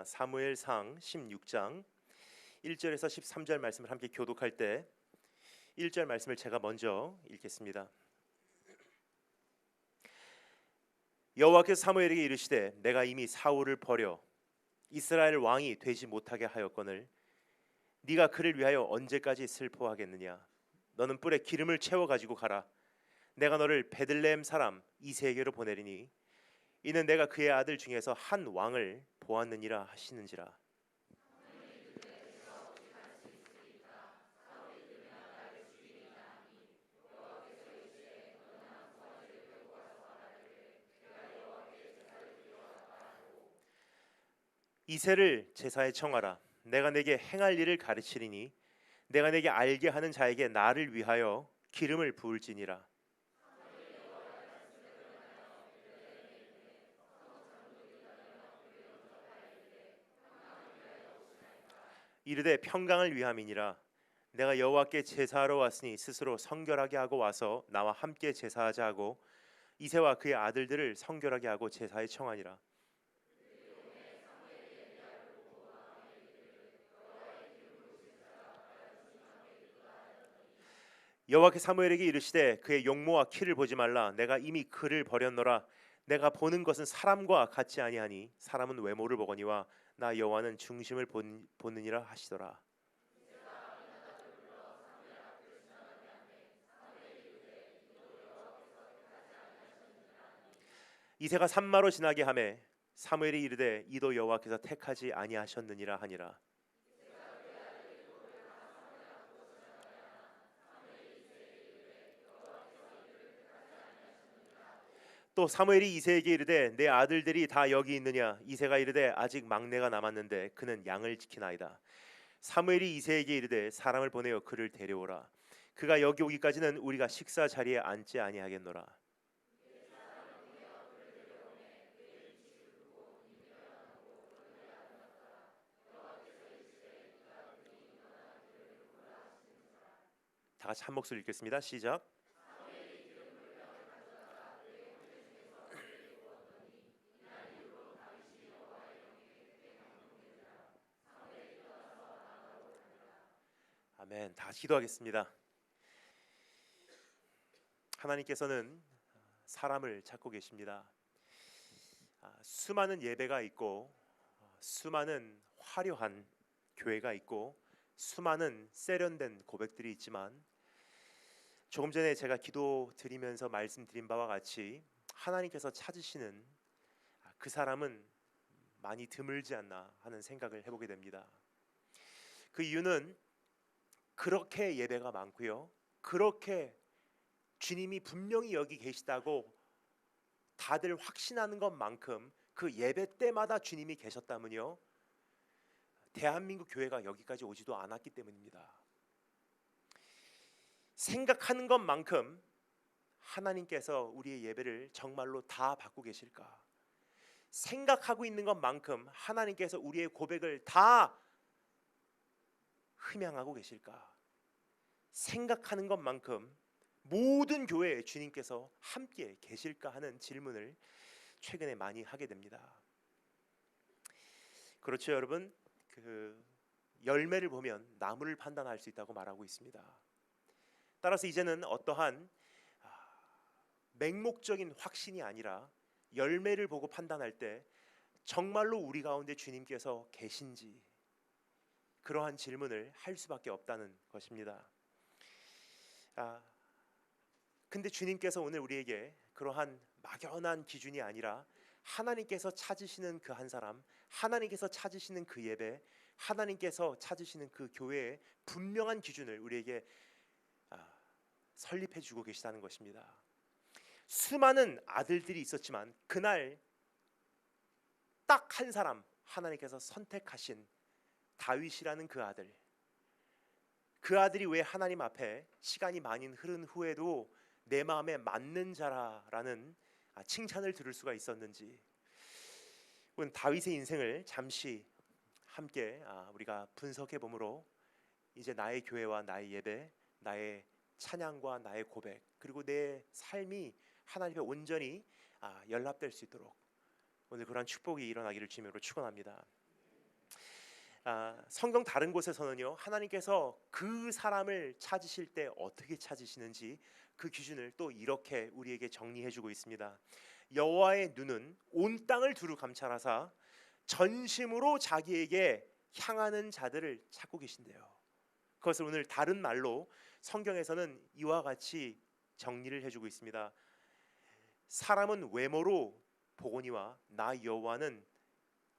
사무엘상 16장 1절에서 13절 말씀을 함께 교독할 때 1절 말씀을 제가 먼저 읽겠습니다. 여호와께서 사무엘에게 이르시되 내가 이미 사울을 버려 이스라엘 왕이 되지 못하게 하였거늘 네가 그를 위하여 언제까지 슬퍼하겠느냐. 너는 뿔에 기름을 채워 가지고 가라. 내가 너를 베들레헴 사람 이새에게로 보내리니 이는 내가 그의 아들 중에서 한 왕을 보았느니라 하시는지라. 이새를 제사에 청하라. 내가 내게 행할 일을 가르치리니 내가 내게 알게 하는 자에게 나를 위하여 기름을 부을지니라. 이르되 평강을 위함이니라. 내가 여호와께 제사하러 왔으니 스스로 성결하게 하고 와서 나와 함께 제사하자 하고 이새와 그의 아들들을 성결하게 하고 제사에 청하니라. 여호와께 사무엘에게 이르시되 그의 용모와 키를 보지 말라. 내가 이미 그를 버렸노라. 내가 보는 것은 사람과 같지 아니하니 사람은 외모를 보거니와 나 여호와는 중심을 보느니라 하시더라. 이새가 산마로 지나게 하매 사무엘이 이르되 이도 여호와께서 택하지 아니하셨느니라 하니라. 또 사무엘이 이새에게 이르되 내 아들들이 다 여기 있느냐. 이새가 이르되 아직 막내가 남았는데 그는 양을 지키나이다. 사무엘이 이새에게 이르되 사람을 보내어 그를 데려오라. 그가 여기 오기까지는 우리가 식사 자리에 앉지 아니하겠노라. 다 같이 한 목소리 읽겠습니다. 시작. 아멘. 다 기도하겠습니다. 하나님께서는 사람을 찾고 계십니다. 수많은 예배가 있고 수많은 화려한 교회가 있고 수많은 세련된 고백들이 있지만 조금 전에 제가 기도 드리면서 말씀드린 바와 같이 하나님께서 찾으시는 그 사람은 많이 드물지 않나 하는 생각을 해보게 됩니다. 그 이유는 그렇게 예배가 많고요, 그렇게 주님이 분명히 여기 계시다고 다들 확신하는 것만큼 그 예배 때마다 주님이 계셨다면요, 대한민국 교회가 여기까지 오지도 않았기 때문입니다. 생각하는 것만큼 하나님께서 우리의 예배를 정말로 다 받고 계실까? 생각하고 있는 것만큼 하나님께서 우리의 고백을 다 흠양하고 계실까? 생각하는 것만큼 모든 교회에 주님께서 함께 계실까 하는 질문을 최근에 많이 하게 됩니다. 그렇죠, 여러분. 그 열매를 보면 나무를 판단할 수 있다고 말하고 있습니다. 따라서 이제는 어떠한 맹목적인 확신이 아니라 열매를 보고 판단할 때 정말로 우리 가운데 주님께서 계신지 그러한 질문을 할 수밖에 없다는 것입니다. 근데 주님께서 오늘 우리에게 그러한 막연한 기준이 아니라 하나님께서 찾으시는 그 한 사람, 하나님께서 찾으시는 그 예배, 하나님께서 찾으시는 그 교회의 분명한 기준을 우리에게 설립해 주고 계시다는 것입니다. 수많은 아들들이 있었지만 그날 딱 한 사람 하나님께서 선택하신 다윗이라는 그 아들, 그 아들이 왜 하나님 앞에 시간이 많이 흐른 후에도 내 마음에 맞는 자라라는 칭찬을 들을 수가 있었는지, 오늘 다윗의 인생을 잠시 함께 우리가 분석해 보므로 이제 나의 교회와 나의 예배, 나의 찬양과 나의 고백, 그리고 내 삶이 하나님께 온전히 연합될 수 있도록 오늘 그러한 축복이 일어나기를 주님으로 축원합니다. 성경 다른 곳에서는요, 하나님께서 그 사람을 찾으실 때 어떻게 찾으시는지 그 기준을 또 이렇게 우리에게 정리해주고 있습니다. 여호와의 눈은 온 땅을 두루 감찰하사 전심으로 자기에게 향하는 자들을 찾고 계신대요. 그것을 오늘 다른 말로 성경에서는 이와 같이 정리를 해주고 있습니다. 사람은 외모로 보거니와 나 여호와는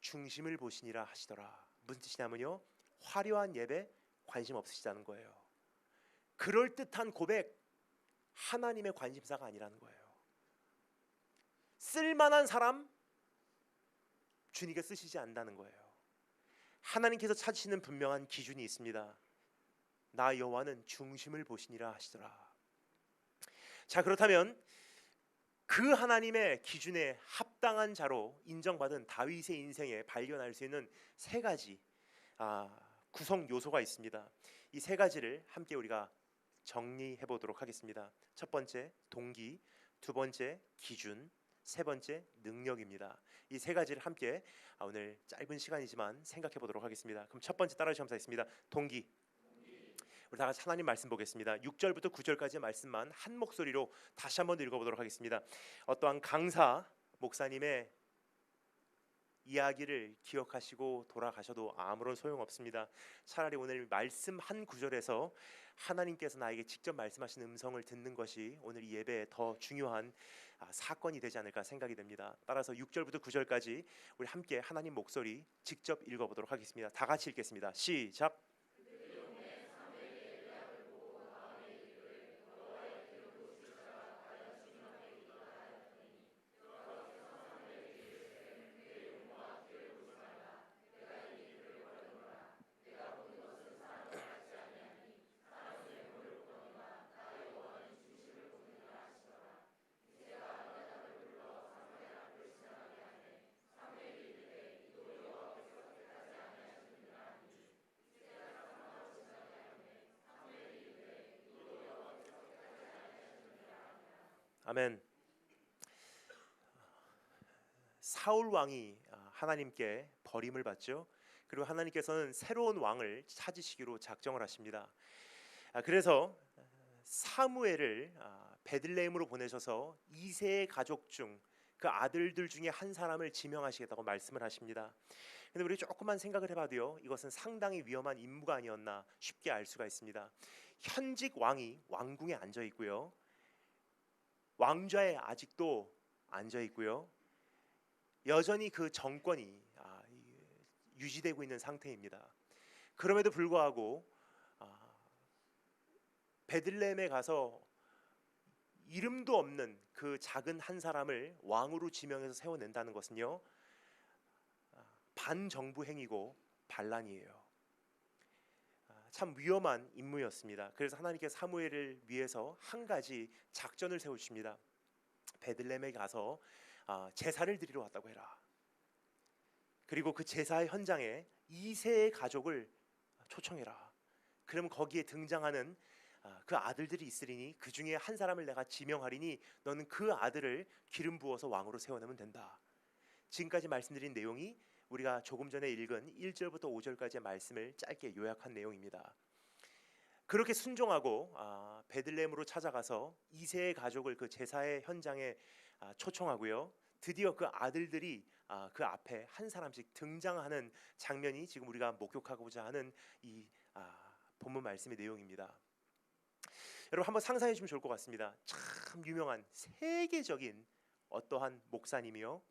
중심을 보시니라 하시더라. 무슨 뜻이냐면요, 화려한 예배 관심 없으시다는 거예요. 그럴듯한 고백, 하나님의 관심사가 아니라는 거예요. 쓸만한 사람, 주님께서 쓰시지 않는다는 거예요. 하나님께서 찾으시는 분명한 기준이 있습니다. 나 여호와는 중심을 보시니라 하시더라. 자, 그렇다면 그 하나님의 기준에 합당한 자로 인정받은 다윗의 인생에 발견할 수 있는 세 가지 구성 요소가 있습니다. 이 세 가지를 함께 우리가 정리해 보도록 하겠습니다. 첫 번째 동기, 두 번째 기준, 세 번째 능력입니다. 이 세 가지를 함께 오늘 짧은 시간이지만 생각해 보도록 하겠습니다. 그럼 첫 번째 따라주시면 감사하겠습니다. 동기. 우리 다 같이 하나님 말씀 보겠습니다. 6절부터 9절까지의 말씀만 한 목소리로 다시 한번 읽어보도록 하겠습니다. 어떠한 강사 목사님의 이야기를 기억하시고 돌아가셔도 아무런 소용없습니다. 차라리 오늘 말씀 한 구절에서 하나님께서 나에게 직접 말씀하시는 음성을 듣는 것이 오늘 이 예배에 더 중요한 사건이 되지 않을까 생각이 됩니다. 따라서 6절부터 9절까지 우리 함께 하나님 목소리 직접 읽어보도록 하겠습니다. 다 같이 읽겠습니다. 시작. 아멘. 사울 왕이 하나님께 버림을 받죠. 그리고 하나님께서는 새로운 왕을 찾으시기로 작정을 하십니다. 그래서 사무엘을 베들레헴으로 보내셔서 이새의 가족 중 그 아들들 중에 한 사람을 지명하시겠다고 말씀을 하십니다. 근데 우리 조금만 생각을 해봐도요, 이것은 상당히 위험한 임무가 아니었나 쉽게 알 수가 있습니다. 현직 왕이 왕궁에 앉아 있고요, 왕좌에 아직도 앉아 있고요, 여전히 그 정권이 유지되고 있는 상태입니다. 그럼에도 불구하고 베들레헴에 가서 이름도 없는 그 작은 한 사람을 왕으로 지명해서 세워낸다는 것은요, 반정부 행위고 반란이에요. 참 위험한 임무였습니다. 그래서 하나님께서 사무엘을 위해서 한 가지 작전을 세우십니다. 베들레헴에 가서 제사를 드리러 왔다고 해라. 그리고 그 제사의 현장에 이새의 가족을 초청해라. 그러면 거기에 등장하는 그 아들들이 있으리니 그 중에 한 사람을 내가 지명하리니 너는 그 아들을 기름 부어서 왕으로 세워내면 된다. 지금까지 말씀드린 내용이 우리가 조금 전에 읽은 1절부터 5절까지의 말씀을 짧게 요약한 내용입니다. 그렇게 순종하고 베들레헴으로 찾아가서 이새의 가족을 그 제사의 현장에 초청하고요, 드디어 그 아들들이 그 앞에 한 사람씩 등장하는 장면이 지금 우리가 목격하고자 하는 이 본문 말씀의 내용입니다. 여러분 한번 상상해 주면 좋을 것 같습니다. 참 유명한 세계적인 어떠한 목사님이요,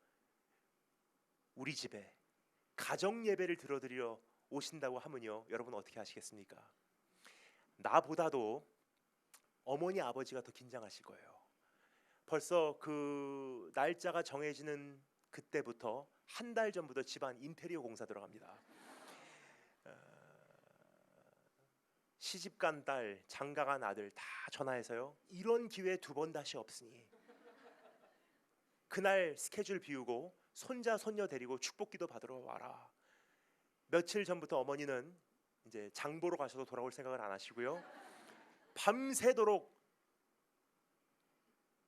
우리 집에 가정 예배를 들어드리러 오신다고 하면요, 여러분 어떻게 하시겠습니까? 나보다도 어머니 아버지가 더 긴장하실 거예요. 벌써 그 날짜가 정해지는 그때부터 한 달 전부터 집안 인테리어 공사 들어갑니다. 시집간 딸, 장가간 아들 다 전화해서요, 이런 기회 두 번 다시 없으니 그날 스케줄 비우고 손자 손녀 데리고 축복기도 받으러 와라. 며칠 전부터 어머니는 이제 장 보러 가셔도 돌아올 생각을 안 하시고요, 밤새도록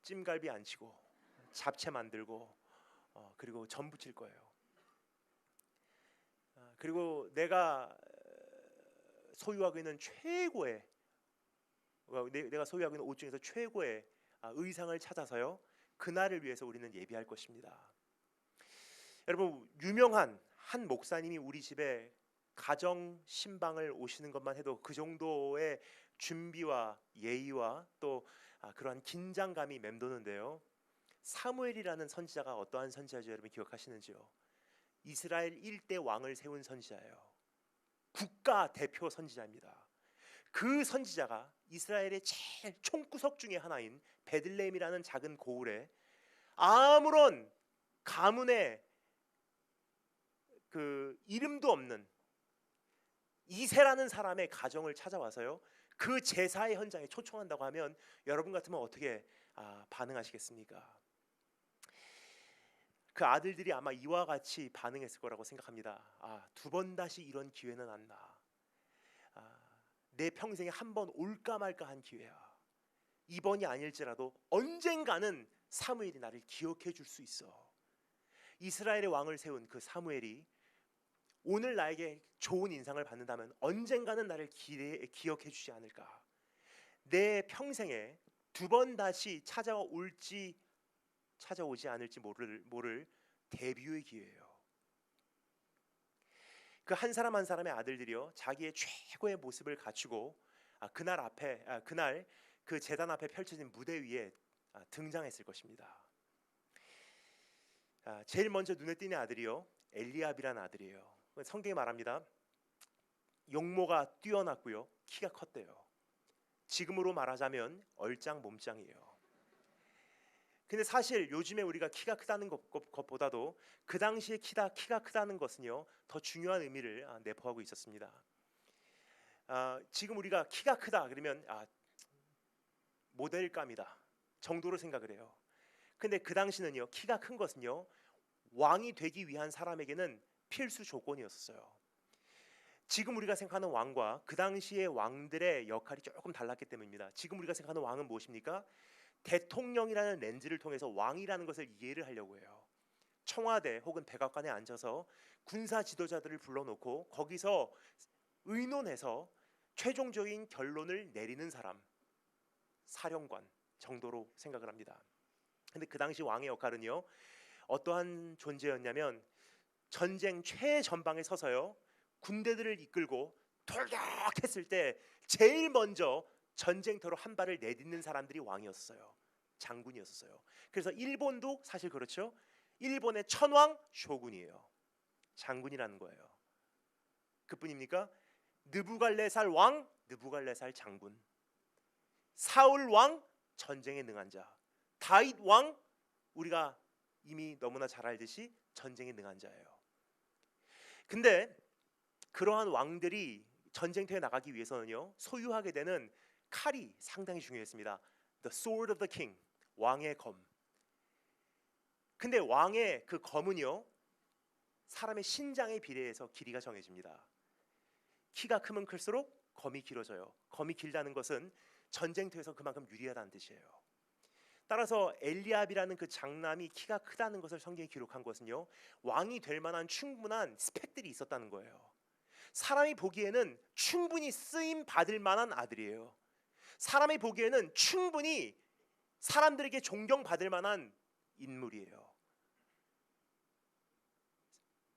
찜갈비 안 치고 잡채 만들고 그리고 전 부칠 거예요. 그리고 내가 소유하고 있는 최고의 내가 소유하고 있는 옷 중에서 최고의 의상을 찾아서요, 그날을 위해서 우리는 예비할 것입니다. 여러분, 유명한 한 목사님이 우리 집에 가정 신방을 오시는 것만 해도 그 정도의 준비와 예의와 또 그러한 긴장감이 맴도는데요, 사무엘이라는 선지자가 어떠한 선지자죠? 여러분 기억하시는지요? 이스라엘 일대 왕을 세운 선지자예요. 국가 대표 선지자입니다. 그 선지자가 이스라엘의 제일 총구석 중에 하나인 베들레헴이라는 작은 고을에 아무런 가문의 그 이름도 없는 이세라는 사람의 가정을 찾아와서요, 그 제사의 현장에 초청한다고 하면 여러분 같으면 어떻게 반응하시겠습니까? 그 아들들이 아마 이와 같이 반응했을 거라고 생각합니다. 두 번 다시 이런 기회는 안 나. 내 평생에 한 번 올까 말까 한 기회야. 이번이 아닐지라도 언젠가는 사무엘이 나를 기억해 줄 수 있어. 이스라엘의 왕을 세운 그 사무엘이 오늘 나에게 좋은 인상을 받는다면 언젠가는 나를 기억해 주지 않을까. 내 평생에 두 번 다시 찾아오지 않을지 모를 데뷔의 기회예요. 그 한 사람 한 사람의 아들들이요, 자기의 최고의 모습을 갖추고 그날 그 제단 앞에 펼쳐진 무대 위에 등장했을 것입니다. 제일 먼저 눈에 띄는 아들이요, 엘리압이라는 아들이에요. 성경이 말합니다. 용모가 뛰어났고요, 키가 컸대요. 지금으로 말하자면 얼짱 몸짱이에요. 근데 사실 요즘에 우리가 키가 크다는 것보다도 그 당시에 키가 크다는 것은요, 더 중요한 의미를 내포하고 있었습니다. 지금 우리가 키가 크다 그러면 모델감이다 정도로 생각을 해요. 근데 그 당시는요, 키가 큰 것은요, 왕이 되기 위한 사람에게는 필수 조건이었어요. 지금 우리가 생각하는 왕과 그 당시의 왕들의 역할이 조금 달랐기 때문입니다. 지금 우리가 생각하는 왕은 무엇입니까? 대통령이라는 렌즈를 통해서 왕이라는 것을 이해를 하려고 해요. 청와대 혹은 백악관에 앉아서 군사 지도자들을 불러놓고 거기서 의논해서 최종적인 결론을 내리는 사람, 사령관 정도로 생각을 합니다. 근데 그 당시 왕의 역할은요, 어떠한 존재였냐면 전쟁 최전방에 서서요, 군대들을 이끌고 돌격했을 때 제일 먼저 전쟁터로 한 발을 내딛는 사람들이 왕이었어요. 장군이었어요. 그래서 일본도 사실 그렇죠. 일본의 천왕 쇼군이에요. 장군이라는 거예요. 그뿐입니까? 느부갈네살 왕, 느부갈네살 장군. 사울 왕, 전쟁에 능한 자. 다윗 왕, 우리가 이미 너무나 잘 알듯이 전쟁에 능한 자예요. 근데 그러한 왕들이 전쟁터에 나가기 위해서는요, 소유하게 되는 칼이 상당히 중요했습니다. The sword of the king, 왕의 검. 근데 왕의 그 검은요, 사람의 신장에 비례해서 길이가 정해집니다. 키가 크면 클수록 검이 길어져요. 검이 길다는 것은 전쟁터에서 그만큼 유리하다는 뜻이에요. 따라서 엘리압이라는 그 장남이 키가 크다는 것을 성경에 기록한 것은요, 왕이 될 만한 충분한 스펙들이 있었다는 거예요. 사람이 보기에는 충분히 쓰임 받을 만한 아들이에요. 사람이 보기에는 충분히 사람들에게 존경받을 만한 인물이에요.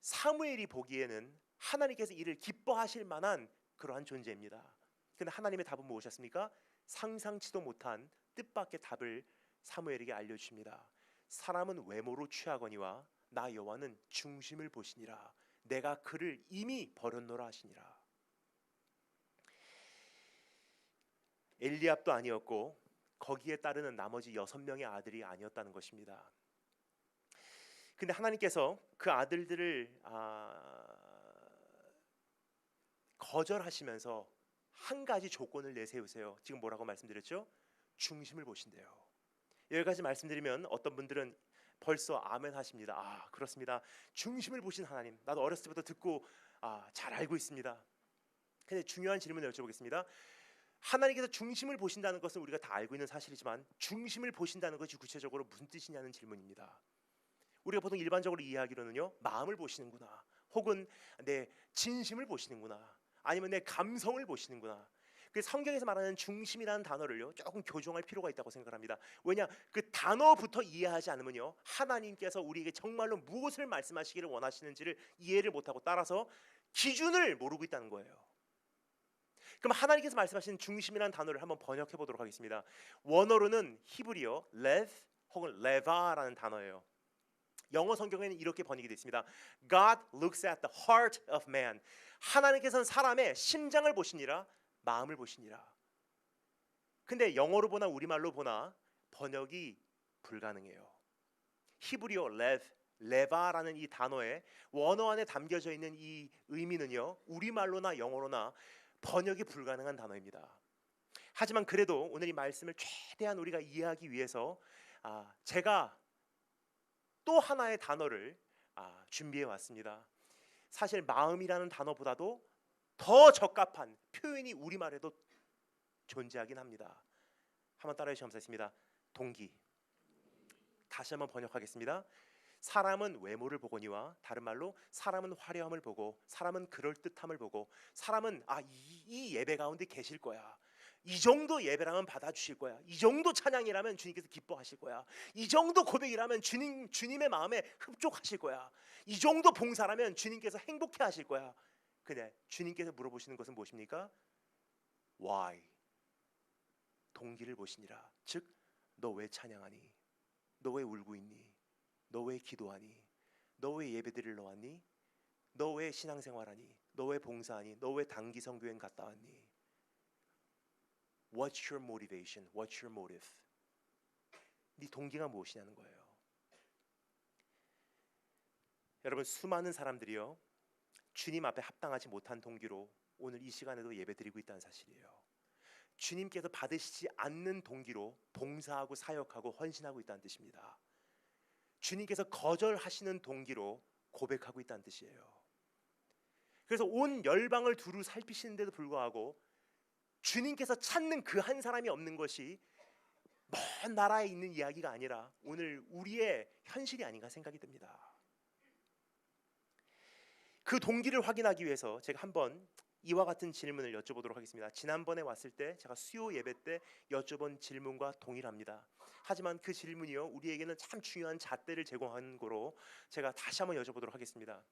사무엘이 보기에는 하나님께서 이를 기뻐하실 만한 그러한 존재입니다. 그런데 하나님의 답은 무엇이었습니까? 상상치도 못한 뜻밖의 답을 사무엘에게 알려주십니다. 사람은 외모로 취하거니와 나 여호와는 중심을 보시니라. 내가 그를 이미 버렸노라 하시니라. 엘리압도 아니었고 거기에 따르는 나머지 6명의 아들이 아니었다는 것입니다. 근데 하나님께서 그 아들들을 거절하시면서 한 가지 조건을 내세우세요. 지금 뭐라고 말씀드렸죠? 중심을 보신대요. 여기까지 말씀드리면 어떤 분들은 벌써 아멘 하십니다. 그렇습니다. 중심을 보신 하나님, 나도 어렸을 때부터 듣고 잘 알고 있습니다. 근데 중요한 질문을 여쭤보겠습니다. 하나님께서 중심을 보신다는 것은 우리가 다 알고 있는 사실이지만 중심을 보신다는 것이 구체적으로 무슨 뜻이냐는 질문입니다. 우리가 보통 일반적으로 이해하기로는요, 마음을 보시는구나, 혹은 내 진심을 보시는구나, 아니면 내 감성을 보시는구나. 그 성경에서 말하는 중심이라는 단어를요 조금 교정할 필요가 있다고 생각합니다. 왜냐, 그 단어부터 이해하지 않으면요 하나님께서 우리에게 정말로 무엇을 말씀하시기를 원하시는지를 이해를 못하고, 따라서 기준을 모르고 있다는 거예요. 그럼 하나님께서 말씀하신 중심이라는 단어를 한번 번역해 보도록 하겠습니다. 원어로는 히브리어 lev 혹은 leva라는 단어예요. 영어 성경에는 이렇게 번역이 되어 있습니다. God looks at the heart of man. 하나님께서는 사람의 심장을 보시니라, 마음을 보시니라. 근데 영어로 보나 우리말로 보나 번역이 불가능해요. 히브리어 레바라는 이 단어에 원어 안에 담겨져 있는 이 의미는요 우리말로나 영어로나 번역이 불가능한 단어입니다. 하지만 그래도 오늘 이 말씀을 최대한 우리가 이해하기 위해서 제가 또 하나의 단어를 준비해 왔습니다. 사실 마음이라는 단어보다도 더 적합한 표현이 우리말에도 존재하긴 합니다. 한번 따라해 주시면 감사하겠습니다. 동기. 다시 한번 번역하겠습니다. 사람은 외모를 보거니와, 다른 말로 사람은 화려함을 보고, 사람은 그럴듯함을 보고, 사람은 이 예배 가운데 계실 거야, 이 정도 예배라면 받아주실 거야, 이 정도 찬양이라면 주님께서 기뻐하실 거야, 이 정도 고백이라면 주님의 마음에 흡족하실 거야, 이 정도 봉사라면 주님께서 행복해 하실 거야. 근데 주님께서 물어보시는 것은 무엇입니까? Why? 동기를 보시니라. 즉, 너 왜 찬양하니? 너 왜 울고 있니? 너 왜 기도하니? 너 왜 예배드리러 왔니? 너 왜 신앙생활하니? 너 왜 봉사하니? 너 왜 단기 선교행 갔다 왔니? What's your motivation? What's your motive? 네 동기가 무엇이냐는 거예요. 여러분, 수많은 사람들이요 주님 앞에 합당하지 못한 동기로 오늘 이 시간에도 예배드리고 있다는 사실이에요. 주님께서 받으시지 않는 동기로 봉사하고 사역하고 헌신하고 있다는 뜻입니다. 주님께서 거절하시는 동기로 고백하고 있다는 뜻이에요. 그래서 온 열방을 두루 살피시는데도 불구하고 주님께서 찾는 그 한 사람이 없는 것이 먼 나라에 있는 이야기가 아니라 오늘 우리의 현실이 아닌가 생각이 듭니다. 그 동기를 확인하기 위해서 제가 한번 이와 같은 질문을 여쭤보도록 하겠습니다. 지난번에 왔을 때 제가 수요 예배 때 여쭤본 질문과 동일합니다. 하지만 그 질문이요 우리에게는 참 중요한 잣대를 제공하는 거로 제가 다시 한번 여쭤보도록 하겠습니다.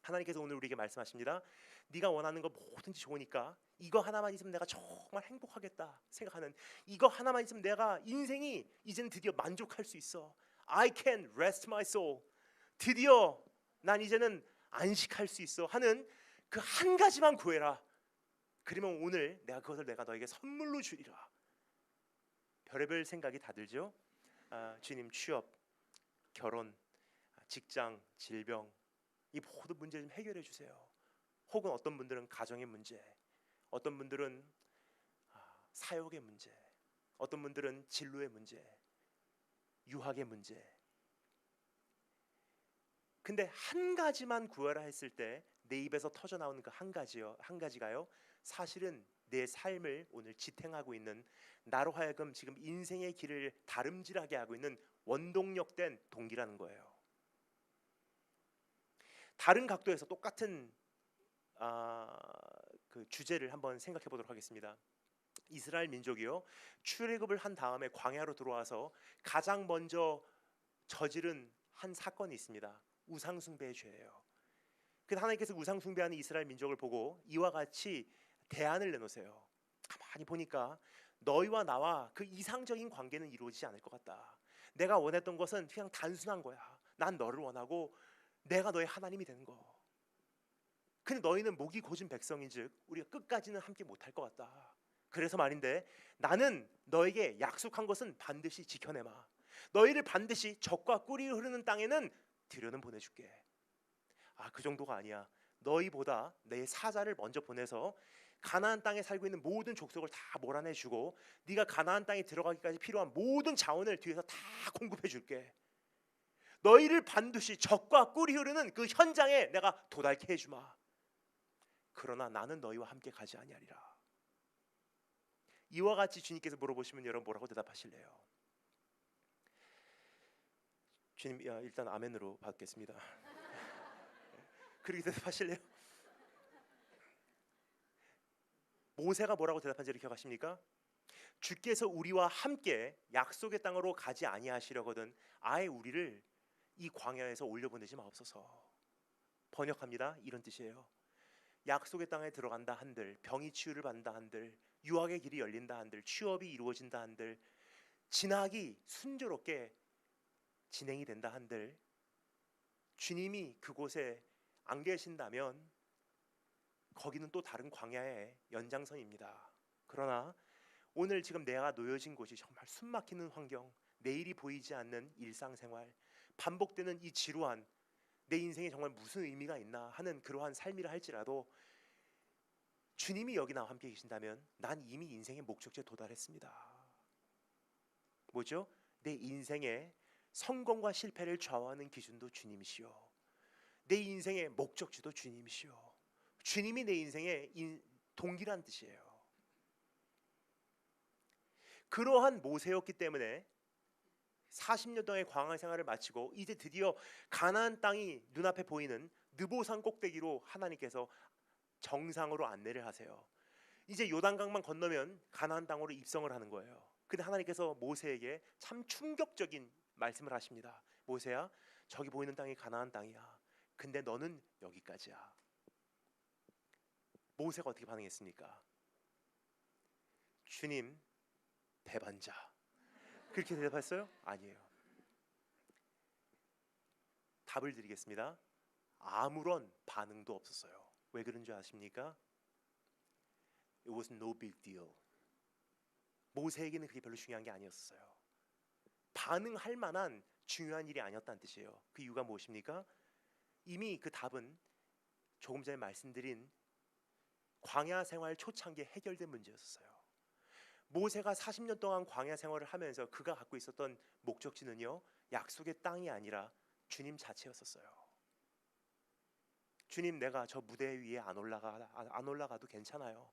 하나님께서 오늘 우리에게 말씀하십니다. 네가 원하는 거 뭐든지 좋으니까 이거 하나만 있으면 내가 정말 행복하겠다 생각하는, 이거 하나만 있으면 내가 인생이 이제는 드디어 만족할 수 있어, I can rest my soul, 드디어 난 이제는 안식할 수 있어 하는 그 한 가지만 구해라. 그러면 오늘 그것을 내가 너에게 선물로 주리라. 별의별 생각이 다 들죠. 주님, 취업, 결혼, 직장, 질병, 이 모든 문제 좀 해결해 주세요. 혹은 어떤 분들은 가정의 문제, 어떤 분들은 사역의 문제, 어떤 분들은 진로의 문제, 유학의 문제. 근데 한 가지만 구하라 했을 때 내 입에서 터져 나오는 그 한 가지가요 사실은 내 삶을 오늘 지탱하고 있는, 나로 하여금 지금 인생의 길을 다름질하게 하고 있는 원동력된 동기라는 거예요. 다른 각도에서 똑같은 그 주제를 한번 생각해 보도록 하겠습니다. 이스라엘 민족이요 출애굽을 한 다음에 광야로 들어와서 가장 먼저 저지른 한 사건이 있습니다. 우상숭배의 죄예요. 그래서 하나님께서 우상숭배하는 이스라엘 민족을 보고 이와 같이 대안을 내놓으세요. 가만히 보니까 너희와 나와 그 이상적인 관계는 이루어지지 않을 것 같다. 내가 원했던 것은 그냥 단순한 거야. 난 너를 원하고 내가 너의 하나님이 되는 거. 근데 너희는 목이 고진 백성인즉 우리가 끝까지는 함께 못할 것 같다. 그래서 말인데 나는 너에게 약속한 것은 반드시 지켜내마. 너희를 반드시 젖과 꿀이 흐르는 땅에는 들여는 보내줄게. 그 정도가 아니야. 너희보다 내 사자를 먼저 보내서 가나안 땅에 살고 있는 모든 족속을 다 몰아내주고 네가 가나안 땅에 들어가기까지 필요한 모든 자원을 뒤에서 다 공급해줄게. 너희를 반드시 젖과 꿀이 흐르는 그 현장에 내가 도달케 해주마. 그러나 나는 너희와 함께 가지 아니하리라. 이와 같이 주님께서 물어보시면 여러분 뭐라고 대답하실래요? 주님, 일단 아멘으로 받겠습니다. 그렇게 대답하실래요? 모세가 뭐라고 대답한지를 기억하십니까? 주께서 우리와 함께 약속의 땅으로 가지 아니하시려거든 아예 우리를 이 광야에서 올려보내지 마옵소서. 번역합니다. 이런 뜻이에요. 약속의 땅에 들어간다 한들, 병이 치유를 받는다 한들, 유학의 길이 열린다 한들, 취업이 이루어진다 한들, 진학이 순조롭게 진행이 된다 한들, 주님이 그곳에 안 계신다면 거기는 또 다른 광야의 연장선입니다. 그러나 오늘 지금 내가 놓여진 곳이 정말 숨막히는 환경, 내일이 보이지 않는 일상생활, 반복되는 이 지루한, 내 인생에 정말 무슨 의미가 있나 하는 그러한 삶이라 할지라도 주님이 여기 나와 함께 계신다면 난 이미 인생의 목적지에 도달했습니다. 뭐죠? 내 인생의 성공과 실패를 좌우하는 기준도 주님이시오. 내 인생의 목적지도 주님이시오. 주님이 내 인생의 동기란 뜻이에요. 그러한 모세였기 때문에 40년 동안의 광야 생활을 마치고 이제 드디어 가나안 땅이 눈앞에 보이는 느보산 꼭대기로 하나님께서 정상으로 안내를 하세요. 이제 요단강만 건너면 가나안 땅으로 입성을 하는 거예요. 근데 하나님께서 모세에게 참 충격적인 말씀을 하십니다. 모세야, 저기 보이는 땅이 가나안 땅이야. 근데 너는 여기까지야. 모세가 어떻게 반응했습니까? 주님, 배반자. 그렇게 대답했어요? 아니에요. 답을 드리겠습니다. 아무런 반응도 없었어요. 왜 그런 줄 아십니까? It was no big deal. 모세에게는 그게 별로 중요한 게 아니었어요. 반응할 만한 중요한 일이 아니었다는 뜻이에요. 그 이유가 무엇입니까? 이미 그 답은 조금 전에 말씀드린 광야 생활 초창기에 해결된 문제였어요. 모세가 40년 동안 광야 생활을 하면서 그가 갖고 있었던 목적지는요, 약속의 땅이 아니라 주님 자체였었어요. 주님, 내가 저 무대 위에 안 올라가도 괜찮아요.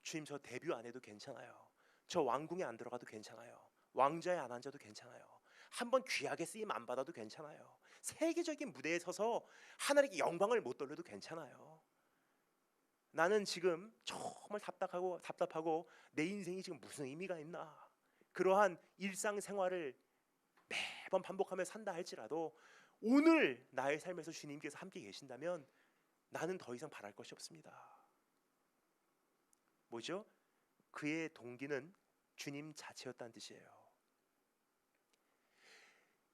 주님, 저 데뷔 안 해도 괜찮아요. 저 왕궁에 안 들어가도 괜찮아요. 왕좌에 안 앉아도 괜찮아요. 한번 귀하게 쓰임 안 받아도 괜찮아요. 세계적인 무대에 서서 하나님께 영광을 못 돌려도 괜찮아요. 나는 지금 정말 답답하고 내 인생이 지금 무슨 의미가 있나, 그러한 일상생활을 매번 반복하며 산다 할지라도 오늘 나의 삶에서 주님께서 함께 계신다면 나는 더 이상 바랄 것이 없습니다. 뭐죠? 그의 동기는 주님 자체였다는 뜻이에요.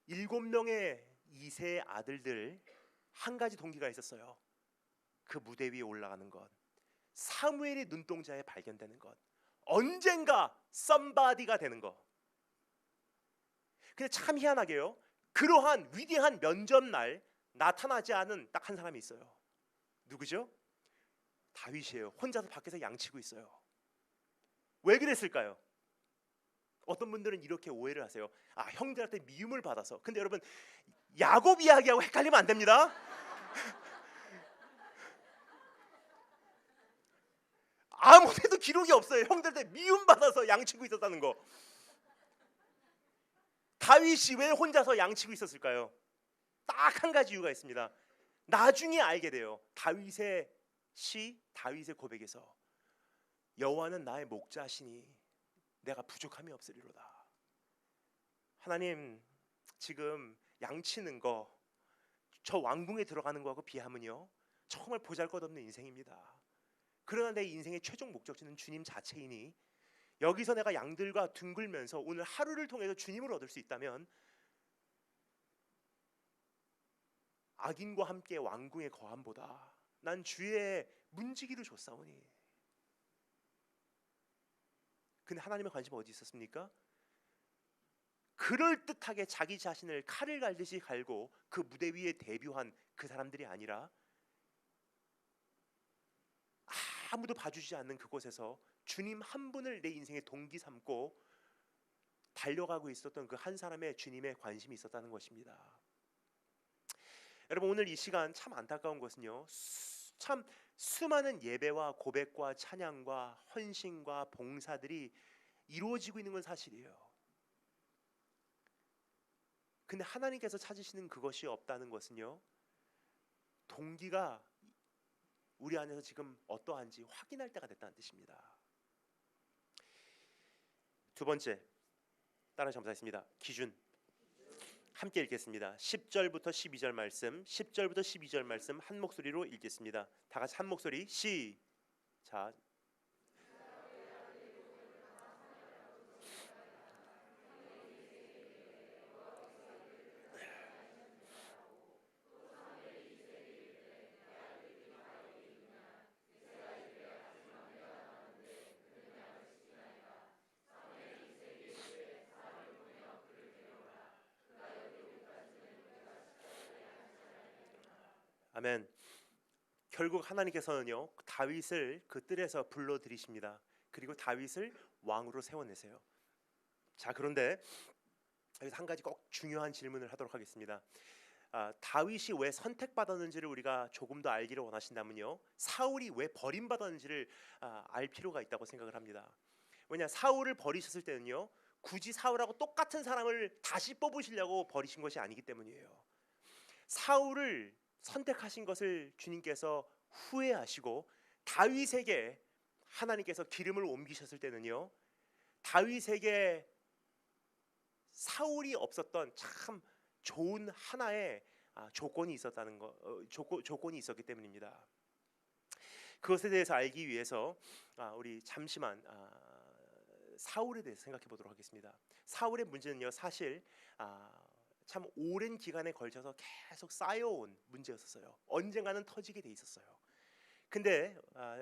7명의 2세 아들들, 한 가지 동기가 있었어요. 그 무대 위에 올라가는 것, 사무엘의 눈동자에 발견되는 것, 언젠가 somebody가 되는 것. 근데 참 희한하게요, 그러한 위대한 면접날 나타나지 않은 딱 한 사람이 있어요. 누구죠? 다윗이에요. 혼자서 밖에서 양치고 있어요. 왜 그랬을까요? 어떤 분들은 이렇게 오해를 하세요. 아, 형들한테 미움을 받아서. 근데 여러분, 야곱 이야기하고 헷갈리면 안 됩니다. 아무데도 기록이 없어요. 형들한테 미움받아서 양치고 있었다는 거. 다윗이 왜 혼자서 양치고 있었을까요? 딱 한 가지 이유가 있습니다. 나중에 알게 돼요. 다윗의 시, 다윗의 고백에서 여호와는 나의 목자시니 내가 부족함이 없으리로다. 하나님, 지금 양치는 거, 저 왕궁에 들어가는 거하고 비하면요, 정말 보잘것없는 인생입니다. 그러나 내 인생의 최종 목적지는 주님 자체이니 여기서 내가 양들과 둥글면서 오늘 하루를 통해서 주님을 얻을 수 있다면 악인과 함께 왕궁에 거함보다 난 주의 문지기를 줬사오니. 근데 하나님의 관심은 어디 있었습니까? 그럴듯하게 자기 자신을 칼을 갈듯이 갈고 그 무대 위에 데뷔한 그 사람들이 아니라 아무도 봐주지 않는 그곳에서 주님 한 분을 내 인생의 동기 삼고 달려가고 있었던 그 한 사람의 주님의 관심이 있었다는 것입니다. 여러분, 오늘 이 시간 참 안타까운 것은요, 참 수많은 예배와 고백과 찬양과 헌신과 봉사들이 이루어지고 있는 건 사실이에요. 근데 하나님께서 찾으시는 그것이 없다는 것은요, 동기가 우리 안에서 지금 어떠한지 확인할 때가 됐다는 뜻입니다. 두 번째, 따라 점사했습니다. 기준. 함께 읽겠습니다. 10절부터 12절 말씀, 10절부터 12절 말씀 한 목소리로 읽겠습니다. 다 같이 한 목소리 시작. 아멘. 결국 하나님께서는요 다윗을 그 뜰에서 불러들이십니다. 그리고 다윗을 왕으로 세워내세요. 자, 그런데 여기서 한 가지 꼭 중요한 질문을 하도록 하겠습니다. 다윗이 왜 선택받았는지를 우리가 조금 더 알기를 원하신다면요, 사울이 왜 버림받았는지를 알 필요가 있다고 생각을 합니다. 왜냐, 사울을 버리셨을 때는요 굳이 사울하고 똑같은 사람을 다시 뽑으시려고 버리신 것이 아니기 때문이에요. 사울을 선택하신 것을 주님께서 후회하시고 다윗에게 하나님께서 기름을 옮기셨을 때는요, 다윗에게 사울이 없었던 참 좋은 하나의 조건이 있었다는 거, 조건이 있었기 때문입니다. 그것에 대해서 알기 위해서 우리 잠시만 사울에 대해서 생각해 보도록 하겠습니다. 사울의 문제는요 사실 참 오랜 기간에 걸쳐서 계속 쌓여온 문제였었어요. 언젠가는 터지게 돼 있었어요. 근데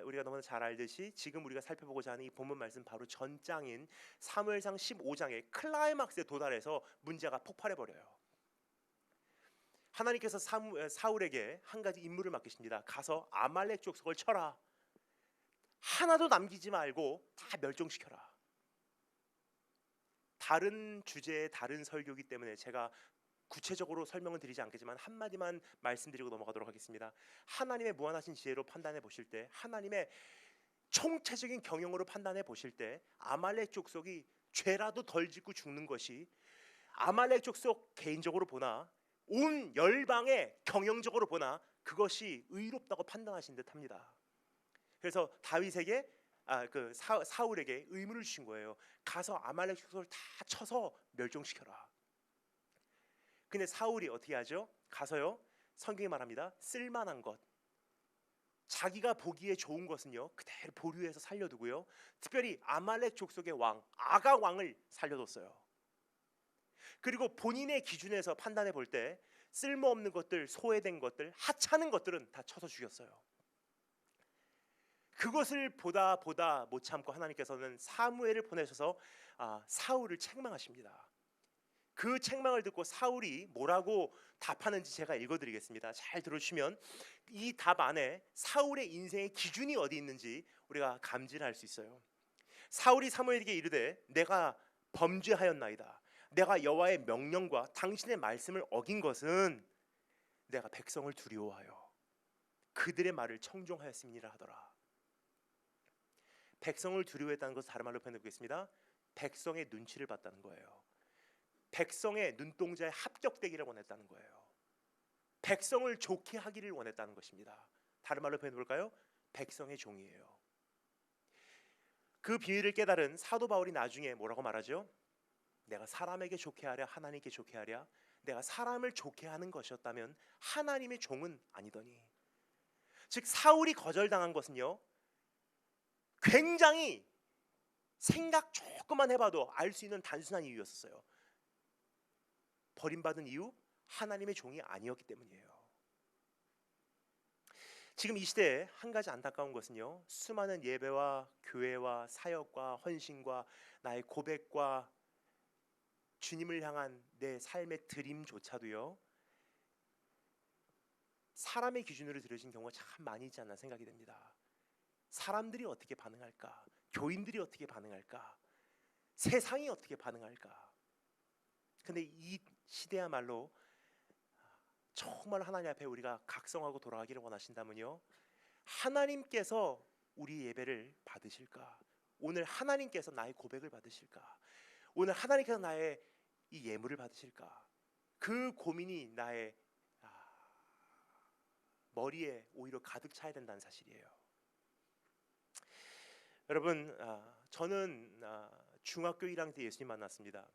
우리가 너무나 잘 알듯이 지금 우리가 살펴보고자 하는 이 본문 말씀 바로 전장인 사무엘상 15장의 클라이막스에 도달해서 문제가 폭발해 버려요. 하나님께서 사울에게 한 가지 임무를 맡기십니다. 가서 아말렉 족속을 쳐라. 하나도 남기지 말고 다 멸종시켜라. 다른 주제의 다른 설교이기 때문에 제가 구체적으로 설명은 드리지 않겠지만 한마디만 말씀드리고 넘어가도록 하겠습니다. 하나님의 무한하신 지혜로 판단해 보실 때, 하나님의 총체적인 경영으로 판단해 보실 때 아말렉 족속이 죄라도 덜 짓고 죽는 것이 아말렉 족속 개인적으로 보나 온 열방의 경영적으로 보나 그것이 의롭다고 판단하신 듯합니다. 그래서 다윗에게 사울에게 의무를 주신 거예요. 가서 아말렉 족속을 다 쳐서 멸종시켜라. 근데 사울이 어떻게 하죠? 가서요, 성경이 말합니다. 쓸만한 것, 자기가 보기에 좋은 것은요 그대로 보류해서 살려두고요, 특별히 아말렉 족속의 왕 아각 왕을 살려뒀어요. 그리고 본인의 기준에서 판단해 볼 때 쓸모없는 것들, 소외된 것들, 하찮은 것들은 다 쳐서 죽였어요. 그것을 보다 못 참고 하나님께서는 사무엘을 보내셔서 사울을 책망하십니다. 그 책망을 듣고 사울이 뭐라고 답하는지 제가 읽어드리겠습니다. 잘 들어주시면 이 답 안에 사울의 인생의 기준이 어디 있는지 우리가 감지할 수 있어요. 사울이 사무엘에게 이르되 내가 범죄하였나이다. 내가 여호와의 명령과 당신의 말씀을 어긴 것은 내가 백성을 두려워하여 그들의 말을 청종하였음이니라 하더라. 백성을 두려워했다는 것을 다른 말로 표현해보겠습니다. 백성의 눈치를 봤다는 거예요. 백성의 눈동자에 합격되기를 원했다는 거예요. 백성을 좋게 하기를 원했다는 것입니다. 다른 말로 표현해볼까요? 백성의 종이에요. 그 비밀을 깨달은 사도 바울이 나중에 뭐라고 말하죠? 내가 사람에게 좋게 하랴 하나님께 좋게 하랴, 내가 사람을 좋게 하는 것이었다면 하나님의 종은 아니더니. 즉 사울이 거절당한 것은요 굉장히 생각 조금만 해봐도 알 수 있는 단순한 이유였어요. 버림받은 이유, 하나님의 종이 아니었기 때문이에요. 지금 이 시대에 한 가지 안타까운 것은요, 수많은 예배와 교회와 사역과 헌신과 나의 고백과 주님을 향한 내 삶의 드림조차도요 사람의 기준으로 들여진 경우가 참 많이 있지 않나 생각이 됩니다. 사람들이 어떻게 반응할까? 교인들이 어떻게 반응할까? 세상이 어떻게 반응할까? 근데 이 시대야말로 정말 하나님 앞에 우리가 각성하고 돌아가기를 원하신다면요, 하나님께서 우리 예배를 받으실까? 오늘 하나님께서 나의 고백을 받으실까? 오늘 하나님께서 나의 이 예물을 받으실까? 그 고민이 나의 머리에 오히려 가득 차야 된다는 사실이에요. 여러분, 저는 중학교 1학년 때 예수님 만났습니다.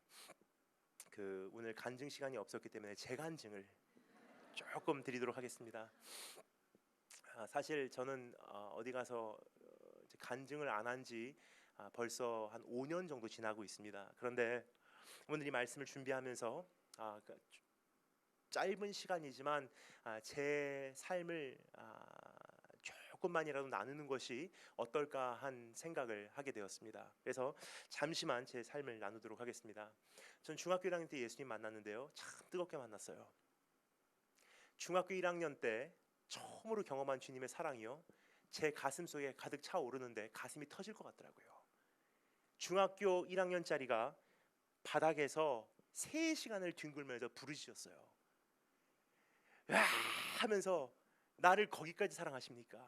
오늘 간증 시간이 없었기 때문에 제 간증을 조금 드리도록 하겠습니다. 사실 저는 어디 가서 간증을 안 한 지 벌써 한 5년 정도 지나고 있습니다. 그런데 오늘 이 말씀을 준비하면서 짧은 시간이지만 제 삶을 조금만이라도 나누는 것이 어떨까 한 생각을 하게 되었습니다. 그래서 잠시만 제 삶을 나누도록 하겠습니다. 전 중학교 1학년 때 예수님 만났는데요, 참 뜨겁게 만났어요. 중학교 1학년 때 처음으로 경험한 주님의 사랑이요, 제 가슴 속에 가득 차오르는데 가슴이 터질 것 같더라고요. 중학교 1학년짜리가 바닥에서 3시간을 뒹굴면서 부르짖었어요. 와 하면서 나를 거기까지 사랑하십니까?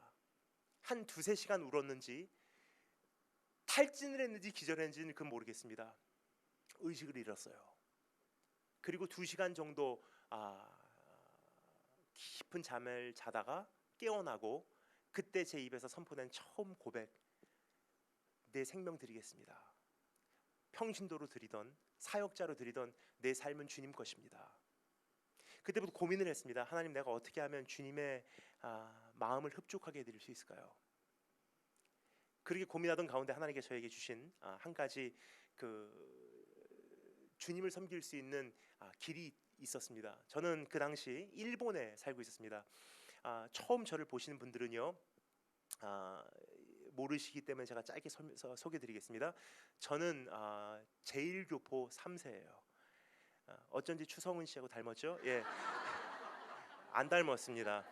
한 2-3시간 울었는지 탈진을 했는지 기절했는지는 그건 모르겠습니다. 의식을 잃었어요. 그리고 2시간 정도 깊은 잠을 자다가 깨어나고, 그때 제 입에서 선포된 처음 고백, 내 생명 드리겠습니다. 평신도로 드리던, 사역자로 드리던 내 삶은 주님 것입니다. 그때부터 고민을 했습니다. 하나님, 내가 어떻게 하면 주님의 마음을 흡족하게 해드릴 수 있을까요? 그렇게 고민하던 가운데 하나님께 저에게 주신 한 가지 주님을 섬길 수 있는 길이 있었습니다. 저는 그 당시 일본에 살고 있었습니다. 처음 저를 보시는 분들은요, 모르시기 때문에 제가 짧게 소개드리겠습니다. 저는 제1교포 3세예요. 어쩐지 추성훈 씨하고 닮았죠? 예, 안 닮았습니다.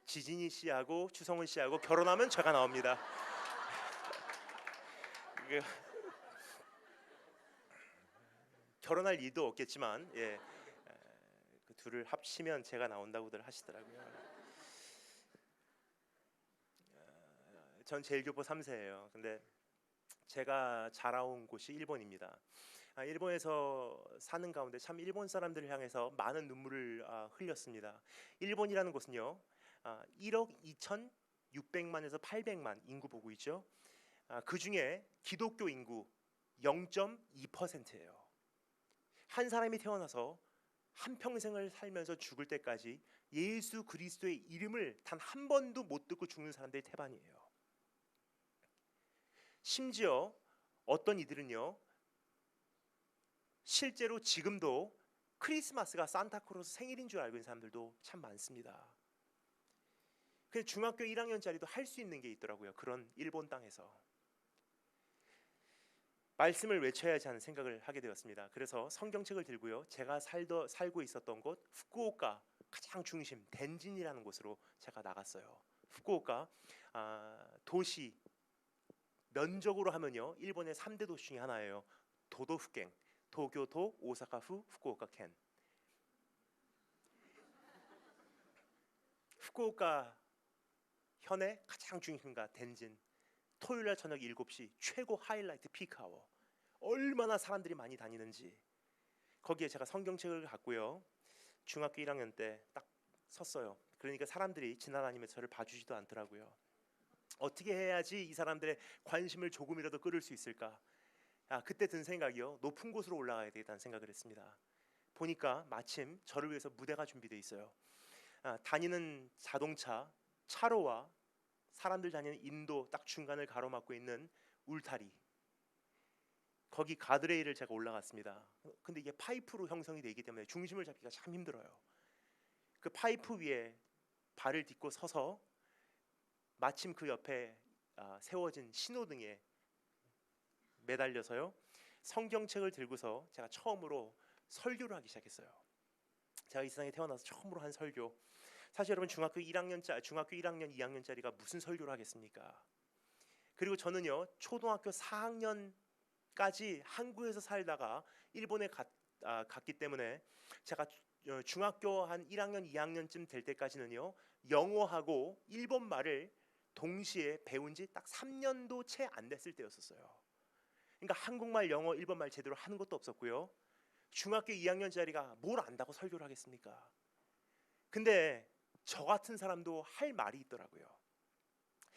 지진이 씨하고 추성훈 씨하고 결혼하면 제가 나옵니다. 결혼할 일도 없겠지만, 예, 그 둘을 합치면 제가 나온다고들 하시더라고요. 전 제1교포 3세예요. 근데 제가 자라온 곳이 일본입니다. 일본에서 사는 가운데 참 일본 사람들을 향해서 많은 눈물을 흘렸습니다. 일본이라는 곳은요, 1억 2,600만에서 800만 인구 보고 있죠. 그 중에 기독교 인구 0.2%예요. 한 사람이 태어나서 한 평생을 살면서 죽을 때까지 예수 그리스도의 이름을 단 한 번도 못 듣고 죽는 사람들이 태반이에요. 심지어 어떤 이들은요, 실제로 지금도 크리스마스가 산타크로스 생일인 줄 알고 있는 사람들도 참 많습니다. 근데 중학교 1학년짜리도 할 수 있는 게 있더라고요. 그런 일본 땅에서 말씀을 외쳐야지 하는 생각을 하게 되었습니다. 그래서 성경책을 들고요, 제가 살고 있었던 곳 후쿠오카 가장 중심 덴진이라는 곳으로 제가 나갔어요. 후쿠오카 도시 면적으로 하면요, 일본의 3대 도시 중에 하나예요. 도도후켄, 도쿄도, 오사카후, 후쿠오카 켄. 후쿠오카 현의 가장 중심가 덴진, 토요일날 저녁 7시 최고 하이라이트 피크아워. 얼마나 사람들이 많이 다니는지. 거기에 제가 성경책을 갖고요, 중학교 1학년 때 딱 섰어요. 그러니까 사람들이 지나다니면서 저를 봐주지도 않더라고요. 어떻게 해야지 이 사람들의 관심을 조금이라도 끌을 수 있을까? 그때 든 생각이요, 높은 곳으로 올라가야 되겠다는 생각을 했습니다. 보니까 마침 저를 위해서 무대가 준비되어 있어요. 다니는 자동차 차로와 사람들 다니는 인도 딱 중간을 가로막고 있는 울타리, 거기 가드레일을 제가 올라갔습니다. 근데 이게 파이프로 형성이 되기 때문에 중심을 잡기가 참 힘들어요. 그 파이프 위에 발을 딛고 서서 마침 그 옆에 세워진 신호등에 매달려서요, 성경책을 들고서 제가 처음으로 설교를 하기 시작했어요. 제가 이 세상에 태어나서 처음으로 한 설교. 사실 여러분, 중학교 1학년, 2학년짜리가 무슨 설교를 하겠습니까? 그리고 저는요, 초등학교 4학년까지 한국에서 살다가 일본에 갔기 때문에 제가 중학교 한 1학년, 2학년쯤 될 때까지는요, 영어하고 일본말을 동시에 배운 지 딱 3년도 채 안 됐을 때였었어요. 그러니까 한국말, 영어, 일본말 제대로 하는 것도 없었고요, 중학교 2학년짜리가 뭘 안다고 설교를 하겠습니까? 근데 저 같은 사람도 할 말이 있더라고요.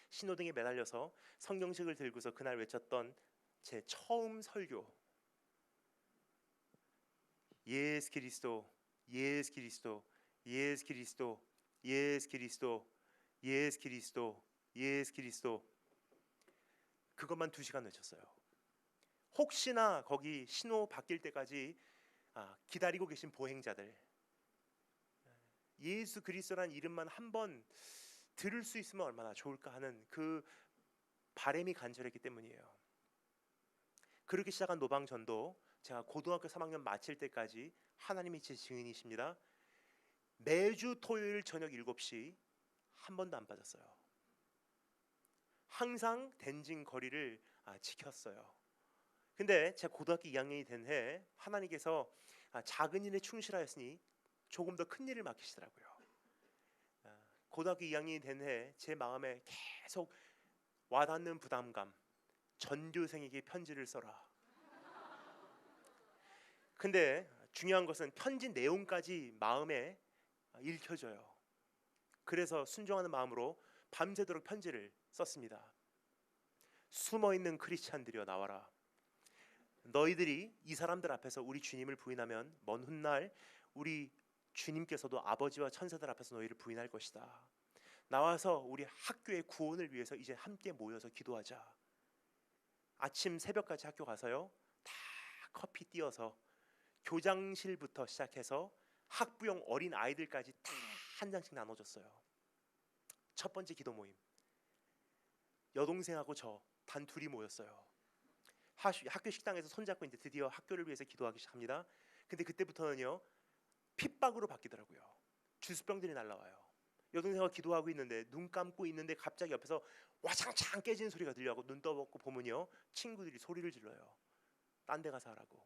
신호등에 매달려서 성경책을 들고서 그날 외쳤던 제 처음 설교. 예수 그리스도, 예수 그리스도, 예수 그리스도, 예수 그리스도, 예수 그리스도, 예수 그리스도. 그것만 2시간 외쳤어요. 혹시나 거기 신호 바뀔 때까지 기다리고 계신 보행자들, 예수 그리스도라는 이름만 한번 들을 수 있으면 얼마나 좋을까 하는 그 바람이 간절했기 때문이에요. 그렇게 시작한 노방전도 제가 고등학교 3학년 마칠 때까지 하나님이 제 증인이십니다. 매주 토요일 저녁 7시 한 번도 안 빠졌어요. 항상 댄진 거리를 지켰어요. 근데 제가 고등학교 2학년이 된 해 하나님께서 작은 일에 충실하였으니 조금 더 큰 일을 맡기시더라고요. 고등학교 2학년이 된 해 제 마음에 계속 와닿는 부담감, 전교생에게 편지를 써라. 근데 중요한 것은 편지 내용까지 마음에 읽혀져요. 그래서 순종하는 마음으로 밤새도록 편지를 썼습니다. 숨어있는 크리스찬들이여 나와라. 너희들이 이 사람들 앞에서 우리 주님을 부인하면 먼 훗날 우리 주님께서도 아버지와 천사들 앞에서 너희를 부인할 것이다. 나와서 우리 학교의 구원을 위해서 이제 함께 모여서 기도하자. 아침 새벽까지 학교 가서요, 다 커피 띄어서 교장실부터 시작해서 학부형 어린 아이들까지 다 한 장씩 나눠줬어요. 첫 번째 기도 모임. 여동생하고 저 단 둘이 모였어요. 학교 식당에서 손잡고 이제 드디어 학교를 위해서 기도하기 시작합니다. 근데 그때부터는요, 핍박으로 바뀌더라고요. 주스병들이 날라와요. 여동생과 기도하고 있는데 눈 감고 있는데 갑자기 옆에서 와장창 깨지는 소리가 들려고 눈 떠먹고 보면요, 친구들이 소리를 질러요. 딴 데 가서 하라고.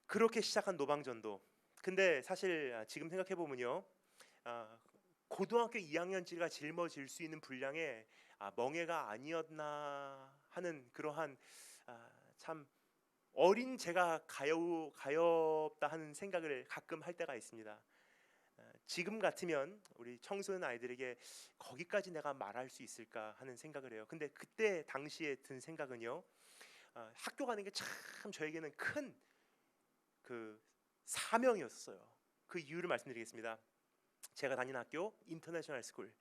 그렇게 시작한 노방전도. 근데 사실 지금 생각해 보면요, 고등학교 2학년치가 짊어질 수 있는 분량의 멍해가 아니었나 하는 그러한 참 어린 제가 가엾다 하는 생각을 가끔 할 때가 있습니다. 지금 같으면 우리 청소년 아이들에게 거기까지 내가 말할 수 있을까 하는 생각을 해요. 근데 그때 당시에 든 생각은요, 학교 가는 게 참 저에게는 큰 그 사명이었어요. 그 이유를 말씀드리겠습니다. 제가 다니는 학교 인터내셔널 스쿨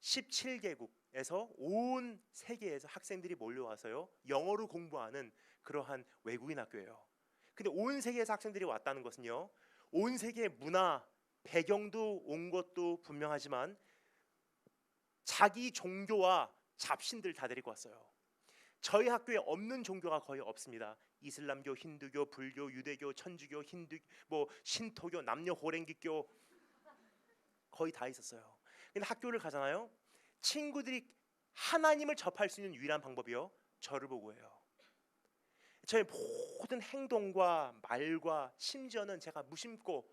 17개국에서 온 세계에서 학생들이 몰려와서요, 영어로 공부하는 그러한 외국인 학교예요. 근데 온 세계에서 학생들이 왔다는 것은요, 온 세계의 문화, 배경도 온 것도 분명하지만 자기 종교와 잡신들 다 데리고 왔어요. 저희 학교에 없는 종교가 거의 없습니다. 이슬람교, 힌두교, 불교, 유대교, 천주교, 신토교, 남녀 호랭기교 거의 다 있었어요. 근데 학교를 가잖아요. 친구들이 하나님을 접할 수 있는 유일한 방법이요, 저를 보고 해요. 저의 모든 행동과 말과 심지어는 제가 무심코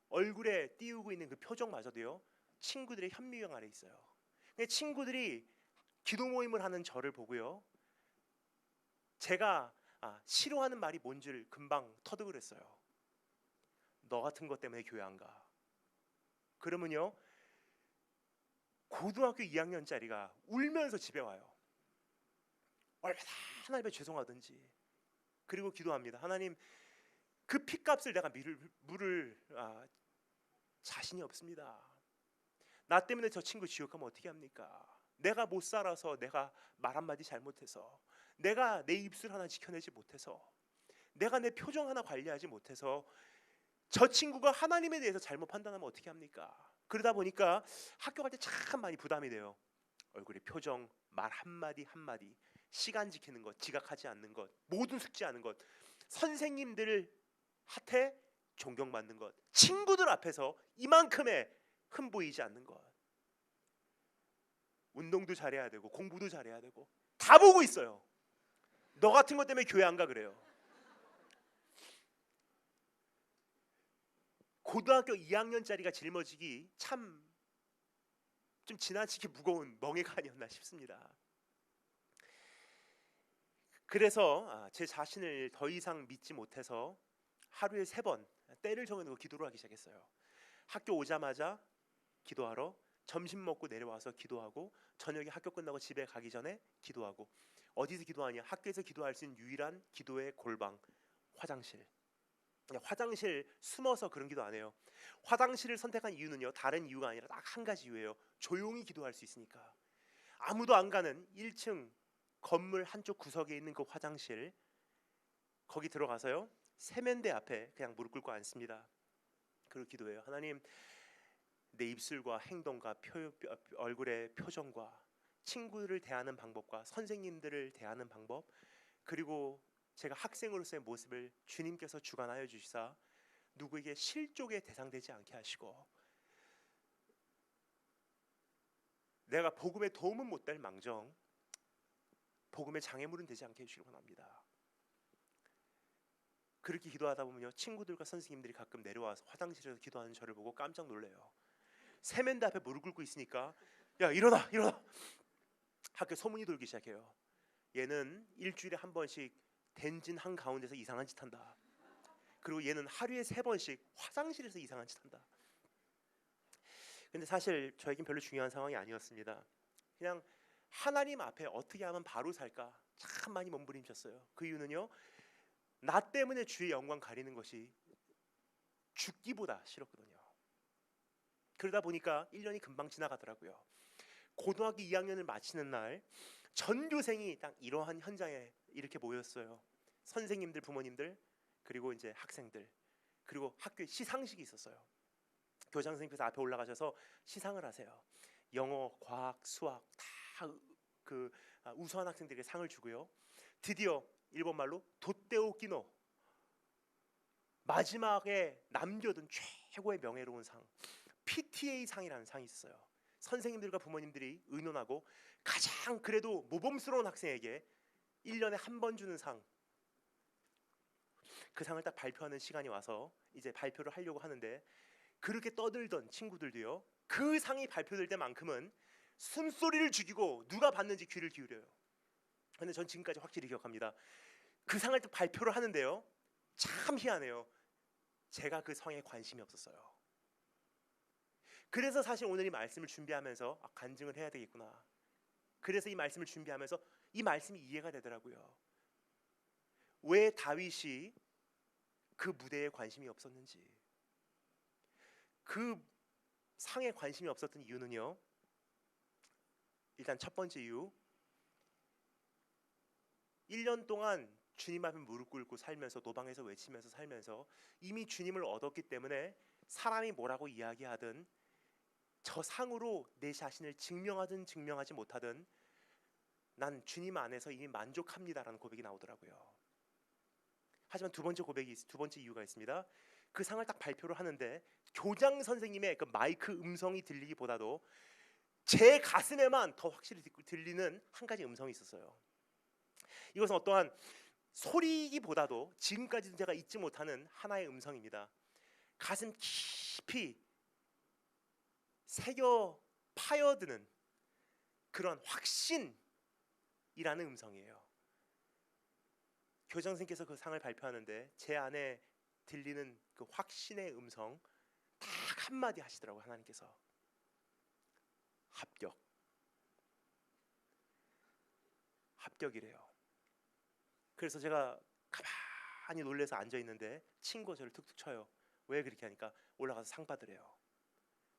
얼굴에 띄우고 있는 그 표정마저도요, 친구들의 현미경 아래 있어요. 근데 친구들이 기도 모임을 하는 저를 보고요, 제가 싫어하는 말이 뭔지를 금방 터득을 했어요. 너 같은 것 때문에 교회 안 가. 그러면요, 고등학교 2학년짜리가 울면서 집에 와요. 얼마나 하나님께 죄송하든지. 그리고 기도합니다. 하나님, 그 핏값을 내가 물을 자신이 없습니다. 나 때문에 저 친구 지옥 가면 어떻게 합니까? 내가 못 살아서, 내가 말 한마디 잘못해서, 내가 내 입술 하나 지켜내지 못해서, 내가 내 표정 하나 관리하지 못해서 저 친구가 하나님에 대해서 잘못 판단하면 어떻게 합니까? 그러다 보니까 학교 갈 때 참 많이 부담이 돼요. 얼굴의 표정, 말 한마디 한마디, 시간 지키는 것, 지각하지 않는 것, 모든 숙지하는 것, 선생님들한테 존경받는 것, 친구들 앞에서 이만큼의 흠보이지 않는 것, 운동도 잘해야 되고 공부도 잘해야 되고 다 보고 있어요. 너 같은 것 때문에 교회 안 가 그래요. 고등학교 2학년짜리가 짊어지기 참 좀 지나치게 무거운 멍해가 아니었나 싶습니다. 그래서 제 자신을 더 이상 믿지 못해서 하루에 3번 때를 정해놓고 기도를 하기 시작했어요. 학교 오자마자 기도하러, 점심 먹고 내려와서 기도하고, 저녁에 학교 끝나고 집에 가기 전에 기도하고. 어디서 기도하냐? 학교에서 기도할 수 있는 유일한 기도의 골방, 화장실. 그냥 화장실 숨어서 그런 기도 안 해요. 화장실을 선택한 이유는요, 다른 이유가 아니라 딱 한 가지 이유예요. 조용히 기도할 수 있으니까. 아무도 안 가는 1층 건물 한쪽 구석에 있는 그 화장실, 거기 들어가서요, 세면대 앞에 그냥 무릎 꿇고 앉습니다. 그리고 기도해요. 하나님, 내 입술과 행동과 얼굴의 표정과 친구들을 대하는 방법과 선생님들을 대하는 방법, 그리고 제가 학생으로서의 모습을 주님께서 주관하여 주시사 누구에게 실족의 대상되지 않게 하시고, 내가 복음에 도움은 못 될 망정 복음의 장애물은 되지 않게 해주시길 원합니다. 그렇게 기도하다 보면요, 친구들과 선생님들이 가끔 내려와서 화장실에서 기도하는 저를 보고 깜짝 놀래요. 세면대 앞에 무릎 꿇고 있으니까, 야, 일어나 일어나. 학교 소문이 돌기 시작해요. 얘는 일주일에 한 번씩 덴진 한 가운데서 이상한 짓 한다. 그리고 얘는 하루에 3번씩 화장실에서 이상한 짓 한다. 근데 사실 저에겐 별로 중요한 상황이 아니었습니다. 그냥 하나님 앞에 어떻게 하면 바로 살까 참 많이 몸부림쳤어요. 그 이유는요, 나 때문에 주의 영광 가리는 것이 죽기보다 싫었거든요. 그러다 보니까 1년이 금방 지나가더라고요. 고등학교 2학년을 마치는 날, 전교생이 딱 이러한 현장에 이렇게 모였어요. 선생님들, 부모님들, 그리고 이제 학생들, 그리고 학교에 시상식이 있었어요. 교장 선생님께서 앞에 올라가셔서 시상을 하세요. 영어, 과학, 수학 다 그 우수한 학생들에게 상을 주고요. 드디어 일본 말로 도떼오키노, 마지막에 남겨둔 최고의 명예로운 상, PTA 상이라는 상이 있어요. 선생님들과 부모님들이 의논하고 가장 그래도 모범스러운 학생에게 1년에 한 번 주는 상, 그 상을 딱 발표하는 시간이 와서 이제 발표를 하려고 하는데, 그렇게 떠들던 친구들도요, 그 상이 발표될 때만큼은 숨소리를 죽이고 누가 받는지 귀를 기울여요. 근데 전 지금까지 확실히 기억합니다. 그 상을 딱 발표를 하는데요, 참 희한해요. 제가 그 상에 관심이 없었어요. 그래서 사실 오늘 이 말씀을 준비하면서 간증을 해야 되겠구나. 그래서 이 말씀을 준비하면서 이 말씀이 이해가 되더라고요. 왜 다윗이 그 무대에 관심이 없었는지. 그 상에 관심이 없었던 이유는요, 일단 첫 번째 이유, 1년 동안 주님 앞에 무릎 꿇고 살면서, 노방에서 외치면서 살면서 이미 주님을 얻었기 때문에 사람이 뭐라고 이야기하든, 저 상으로 내 자신을 증명하든 증명하지 못하든 난 주님 안에서 이미 만족합니다라는 고백이 나오더라고요. 하지만 두 번째 이유가 있습니다. 그 상을 딱 발표를 하는데 교장 선생님의 그 마이크 음성이 들리기보다도 제 가슴에만 더 확실히 들리는 한 가지 음성이 있었어요. 이것은 어떠한 소리기보다도 지금까지도 제가 잊지 못하는 하나의 음성입니다. 가슴 깊이 새겨 파여드는 그런 확신이라는 음성이에요. 교장 선생님께서 그 상을 발표하는데 제 안에 들리는 그 확신의 음성 딱 한마디 하시더라고요. 하나님께서 합격이래요. 그래서 제가 가만히 놀래서 앉아있는데 친구가 저를 툭툭 쳐요. 왜 그렇게 하니까 올라가서 상 받으래요.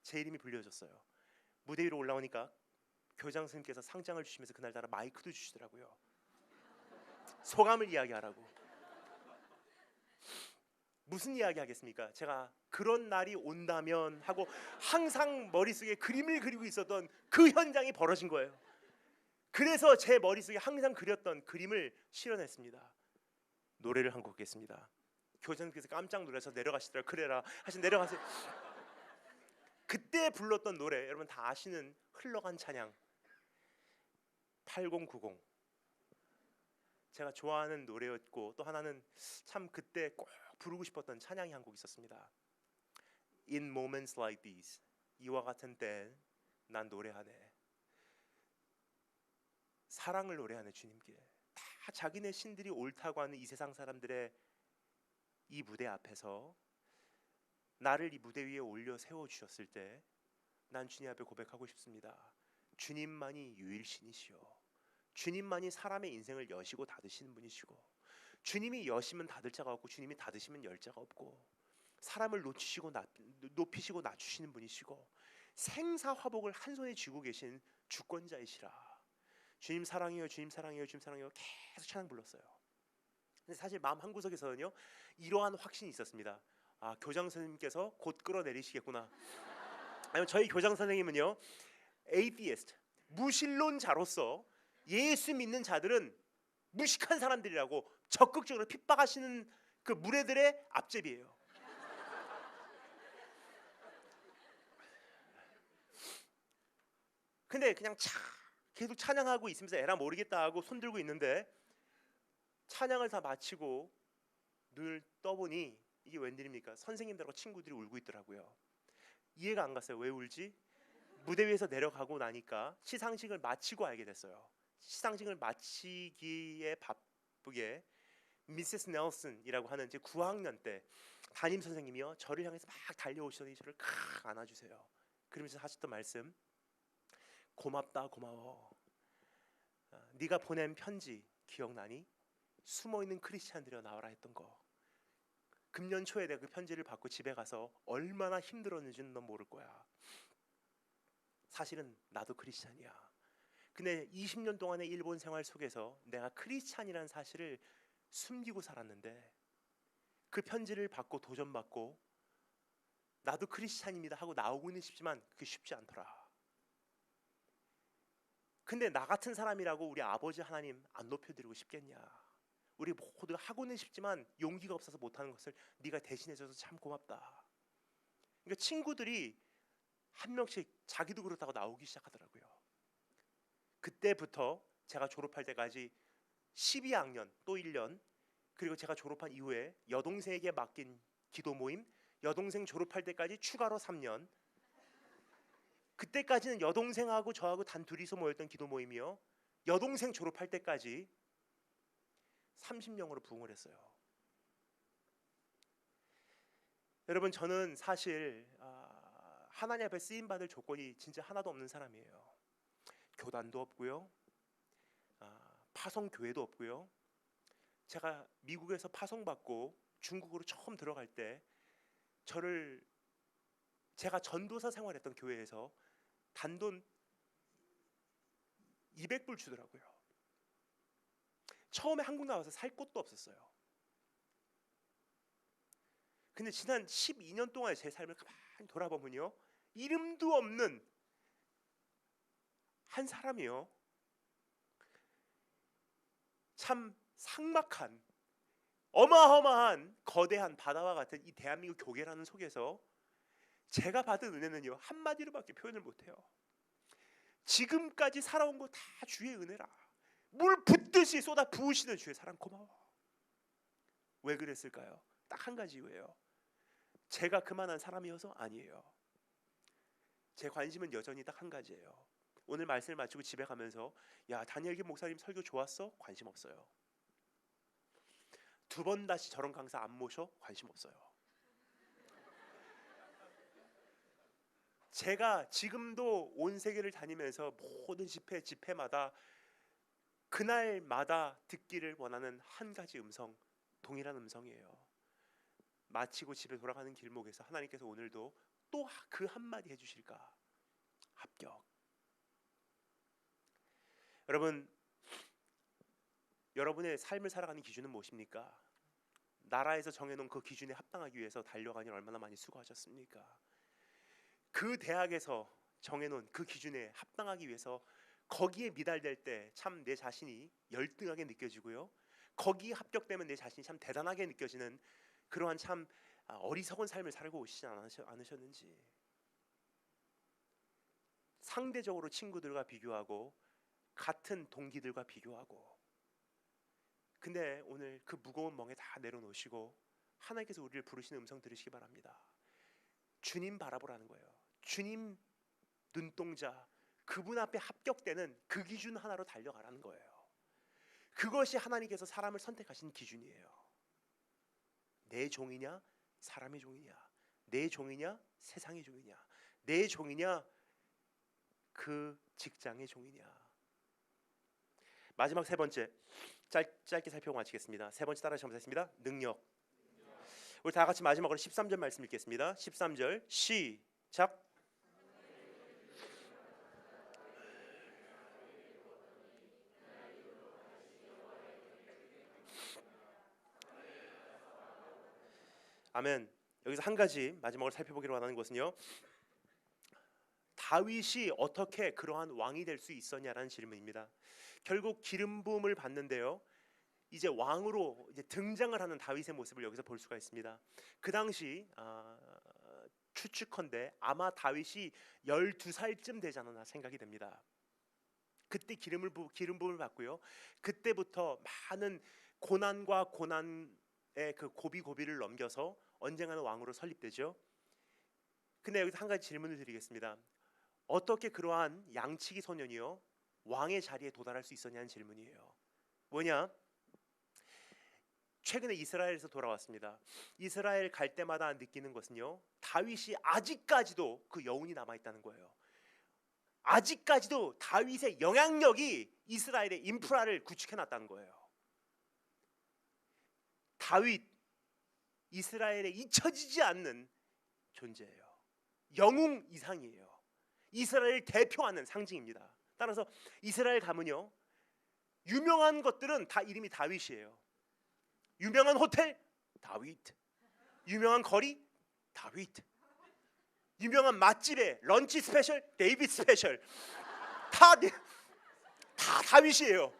제 이름이 불려졌어요. 무대 위로 올라오니까 교장 선생님께서 상장을 주시면서 그날따라 마이크도 주시더라고요. 소감을 이야기하라고. 무슨 이야기 하겠습니까? 제가 그런 날이 온다면 하고 항상 머릿속에 그림을 그리고 있었던 그 현장이 벌어진 거예요. 그래서 제 머릿속에 항상 그렸던 그림을 실현했습니다. 노래를 한 곡 하겠습니다. 교장님께서 깜짝 놀라서 내려가시더라고요. 그래라 하신 내려가세요. 그때 불렀던 노래 여러분 다 아시는 흘러간 찬양 8090, 제가 좋아하는 노래였고, 또 하나는 참 그때 꼭 부르고 싶었던 찬양이 한 곡 있었습니다. In moments like these, 이와 같은 때 난 노래하네. 사랑을 노래하네. 주님께 다 자기네 신들이 옳다고 하는 이 세상 사람들의 이 무대 앞에서 나를 이 무대 위에 올려 세워 주셨을 때 난 주님 앞에 고백하고 싶습니다. 주님만이 유일신이시여, 주님만이 사람의 인생을 여시고 닫으시는 분이시고, 주님이 여시면 닫을 자가 없고 주님이 닫으시면 열 자가 없고, 사람을 높이시고 낮추시는 분이시고, 생사화복을 한 손에 쥐고 계신 주권자이시라. 주님 사랑해요, 주님 사랑해요, 주님 사랑해요 계속 찬양 불렀어요. 근데 사실 마음 한구석에서는요 이러한 확신이 있었습니다. 아, 교장 선생님께서 곧 끌어내리시겠구나. 아니면 저희 교장 선생님은요 atheist, 무신론자로서 예수 믿는 자들은 무식한 사람들이라고 적극적으로 핍박하시는 그 무례들의 앞제비예요. 근데 그냥 계속 찬양하고 있으면서 에라 모르겠다 하고 손 들고 있는데, 찬양을 다 마치고 눈을 떠보니 이게 웬일입니까? 선생님들하고 친구들이 울고 있더라고요. 이해가 안 갔어요. 왜 울지? 무대 위에서 내려가고 나니까 시상식을 마치고 알게 됐어요. 시상식을 마치기에 바쁘게 미세스 넬슨이라고 하는 제 9학년 때 담임 선생님이요 저를 향해서 막 달려오시더니 저를 칵 안아주세요. 그러면서 하셨던 말씀, 고맙다, 고마워. 네가 보낸 편지 기억나니? 숨어있는 크리스찬들이여 나와라 했던 거. 금년 초에 내가 그 편지를 받고 집에 가서 얼마나 힘들었는지는 넌 모를 거야. 사실은 나도 크리스찬이야. 근데 20년 동안의 일본 생활 속에서 내가 크리스찬이라는 사실을 숨기고 살았는데, 그 편지를 받고 도전받고 나도 크리스찬입니다 하고 나오고는 싶지만 그게 쉽지 않더라. 근데 나 같은 사람이라고 우리 아버지 하나님 안 높여드리고 싶겠냐. 우리 모두 하고는 싶지만 용기가 없어서 못하는 것을 네가 대신해줘서 참 고맙다. 그러니까 친구들이 한 명씩 자기도 그렇다고 나오기 시작하더라고요. 그때부터 제가 졸업할 때까지 12학년 또 1년, 그리고 제가 졸업한 이후에 여동생에게 맡긴 기도 모임, 여동생 졸업할 때까지 추가로 3년, 그때까지는 여동생하고 저하고 단 둘이서 모였던 기도 모임이요 여동생 졸업할 때까지 30명으로 부흥을 했어요. 여러분, 저는 사실 하나님 앞에 쓰임 받을 조건이 진짜 하나도 없는 사람이에요. 교단도 없고요, 파송 교회도 없고요. 제가 미국에서 파송받고 중국으로 처음 들어갈 때 제가 전도사 생활했던 교회에서 단돈 200불 주더라고요. 처음에 한국 나와서 살 곳도 없었어요. 근데 지난 12년 동안의 제 삶을 가만히 돌아보면요 이름도 없는 한 사람이요 참 삭막한 어마어마한 거대한 바다와 같은 이 대한민국 교계라는 속에서 제가 받은 은혜는요 한마디로밖에 표현을 못해요. 지금까지 살아온 거 다 주의 은혜라. 물 붓듯이 쏟아 부으시는 주의 사랑 고마워. 왜 그랬을까요? 딱 한 가지 이유예요. 제가 그만한 사람이어서? 아니에요. 제 관심은 여전히 딱 한 가지예요. 오늘 말씀을 마치고 집에 가면서 야, 다니엘 김 목사님 설교 좋았어? 관심 없어요. 2번 다시 저런 강사 안 모셔? 관심 없어요. 제가 지금도 온 세계를 다니면서 모든 집회마다 그날마다 듣기를 원하는 한 가지 음성, 동일한 음성이에요. 마치고 집에 돌아가는 길목에서 하나님께서 오늘도 또 그 한마디 해주실까? 합격. 여러분의 삶을 살아가는 기준은 무엇입니까? 나라에서 정해놓은 그 기준에 합당하기 위해서 달려가니 얼마나 많이 수고하셨습니까? 그 대학에서 정해놓은 그 기준에 합당하기 위해서 거기에 미달될 때 참 내 자신이 열등하게 느껴지고요, 거기에 합격되면 내 자신이 참 대단하게 느껴지는 그러한 참 어리석은 삶을 살고 오시지 않으셨는지. 상대적으로 친구들과 비교하고 같은 동기들과 비교하고, 근데 오늘 그 무거운 멍에 다 내려놓으시고 하나님께서 우리를 부르시는 음성 들으시기 바랍니다. 주님 바라보라는 거예요. 주님 눈동자, 그분 앞에 합격되는 그 기준 하나로 달려가라는 거예요. 그것이 하나님께서 사람을 선택하신 기준이에요. 내 종이냐 사람의 종이냐, 내 종이냐 세상의 종이냐, 내 종이냐 그 직장의 종이냐. 마지막 세 번째, 짧게 살펴보고 마치겠습니다. 세 번째 따라 하겠습니다. 능력. 우리 다 같이 마지막으로 13절 말씀 읽겠습니다. 13절 시작. 아멘. 여기서 한 가지 마지막으로 살펴보기로 원하는 것은요, 다윗이 어떻게 그러한 왕이 될 수 있었냐라는 질문입니다. 결국 기름 부음을 받는데요, 이제 왕으로 이제 등장을 하는 다윗의 모습을 여기서 볼 수가 있습니다. 그 당시 추측컨대 아마 다윗이 12살쯤 되지 않았나 생각이 됩니다. 그때 기름 부음을 받고요, 그때부터 많은 고난과 고난의 그 고비고비를 넘겨서 언젠가는 왕으로 설립되죠. 근데 여기서 한 가지 질문을 드리겠습니다. 어떻게 그러한 양치기 소년이요 왕의 자리에 도달할 수 있었냐는 질문이에요. 뭐냐? 최근에 이스라엘에서 돌아왔습니다. 이스라엘 갈 때마다 느끼는 것은요, 다윗이 아직까지도 그 여운이 남아있다는 거예요. 아직까지도 다윗의 영향력이 이스라엘의 인프라를 구축해놨다는 거예요. 다윗, 이스라엘에 잊혀지지 않는 존재예요. 영웅 이상이에요. 이스라엘을 대표하는 상징입니다. 따라서 이스라엘 가면요, 유명한 것들은 다 이름이 다윗이에요. 유명한 호텔 다윗, 유명한 거리 다윗, 유명한 맛집에 런치 스페셜 데이빗 스페셜, 다 다윗이에요.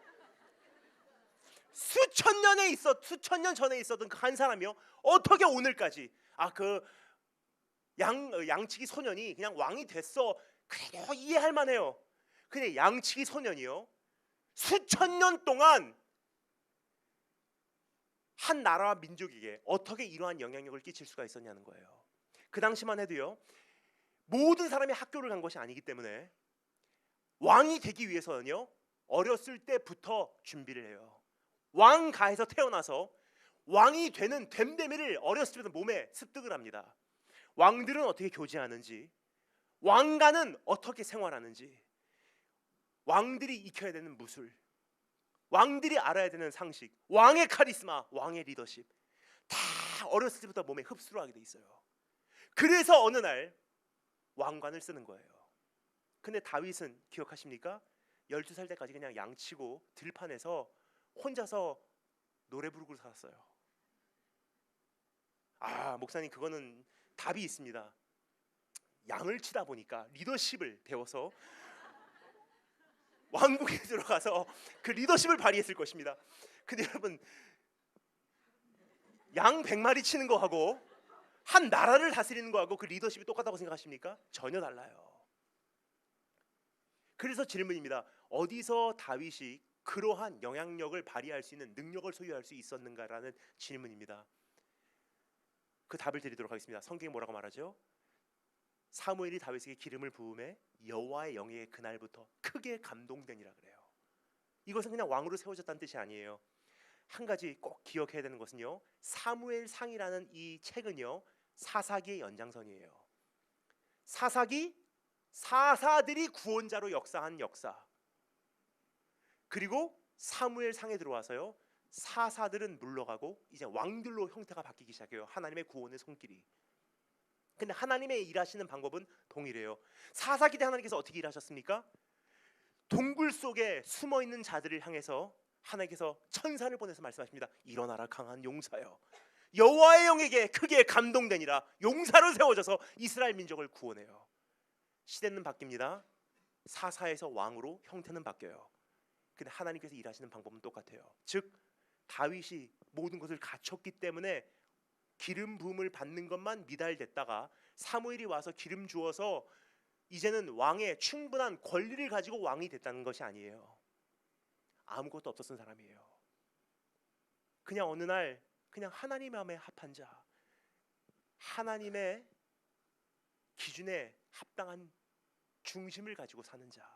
수천 년 전에 있었던 그 한 사람이요, 어떻게 오늘까지 그 양치기 소년이 그냥 왕이 됐어, 그래도 이해할 만해요. 근데 양치기 소년이요, 수천 년 동안 한 나라와 민족에게 어떻게 이러한 영향력을 끼칠 수가 있었냐는 거예요. 그 당시만 해도요, 모든 사람이 학교를 간 것이 아니기 때문에 왕이 되기 위해서는요, 어렸을 때부터 준비를 해요. 왕가에서 태어나서 왕이 되는 됨됨이를 어렸을 때부터 몸에 습득을 합니다. 왕들은 어떻게 교제하는지, 왕가는 어떻게 생활하는지, 왕들이 익혀야 되는 무술, 왕들이 알아야 되는 상식, 왕의 카리스마, 왕의 리더십, 다 어렸을 때부터 몸에 흡수를 하게 돼 있어요. 그래서 어느 날 왕관을 쓰는 거예요. 근데 다윗은 기억하십니까? 12살 때까지 그냥 양치고 들판에서 혼자서 노래 부르고 살았어요. 목사님, 그거는 답이 있습니다. 양을 치다 보니까 리더십을 배워서 왕궁에 들어가서 그 리더십을 발휘했을 것입니다. 근데 여러분, 양 100마리 치는 거하고 한 나라를 다스리는 거하고 그 리더십이 똑같다고 생각하십니까? 전혀 달라요. 그래서 질문입니다. 어디서 다윗이 그러한 영향력을 발휘할 수 있는 능력을 소유할 수 있었는가라는 질문입니다. 그 답을 드리도록 하겠습니다. 성경이 뭐라고 말하죠? 사무엘이 다윗에게 기름을 부음해 여호와의 영에 그날부터 크게 감동되니라 그래요. 이것은 그냥 왕으로 세워졌다는 뜻이 아니에요. 한 가지 꼭 기억해야 되는 것은요, 사무엘상이라는 이 책은요, 사사기의 연장선이에요. 사사기, 사사들이 구원자로 역사한 역사, 그리고 사무엘상에 들어와서요, 사사들은 물러가고 이제 왕들로 형태가 바뀌기 시작해요. 하나님의 구원의 손길이. 근데 하나님의 일하시는 방법은 동일해요. 사사기 때 하나님께서 어떻게 일하셨습니까? 동굴 속에 숨어있는 자들을 향해서 하나님께서 천사를 보내서 말씀하십니다. 일어나라 강한 용사여, 여호와의 영에게 크게 감동되니라. 용사로 세워져서 이스라엘 민족을 구원해요. 시대는 바뀝니다. 사사에서 왕으로 형태는 바뀌어요. 근데 하나님께서 일하시는 방법은 똑같아요. 즉 다윗이 모든 것을 갖췄기 때문에 기름 부음을 받는 것만 미달됐다가 사무엘이 와서 기름 주어서 이제는 왕의 충분한 권리를 가지고 왕이 됐다는 것이 아니에요. 아무것도 없었던 사람이에요. 그냥 어느 날 그냥 하나님 마음에 합한 자, 하나님의 기준에 합당한 중심을 가지고 사는 자,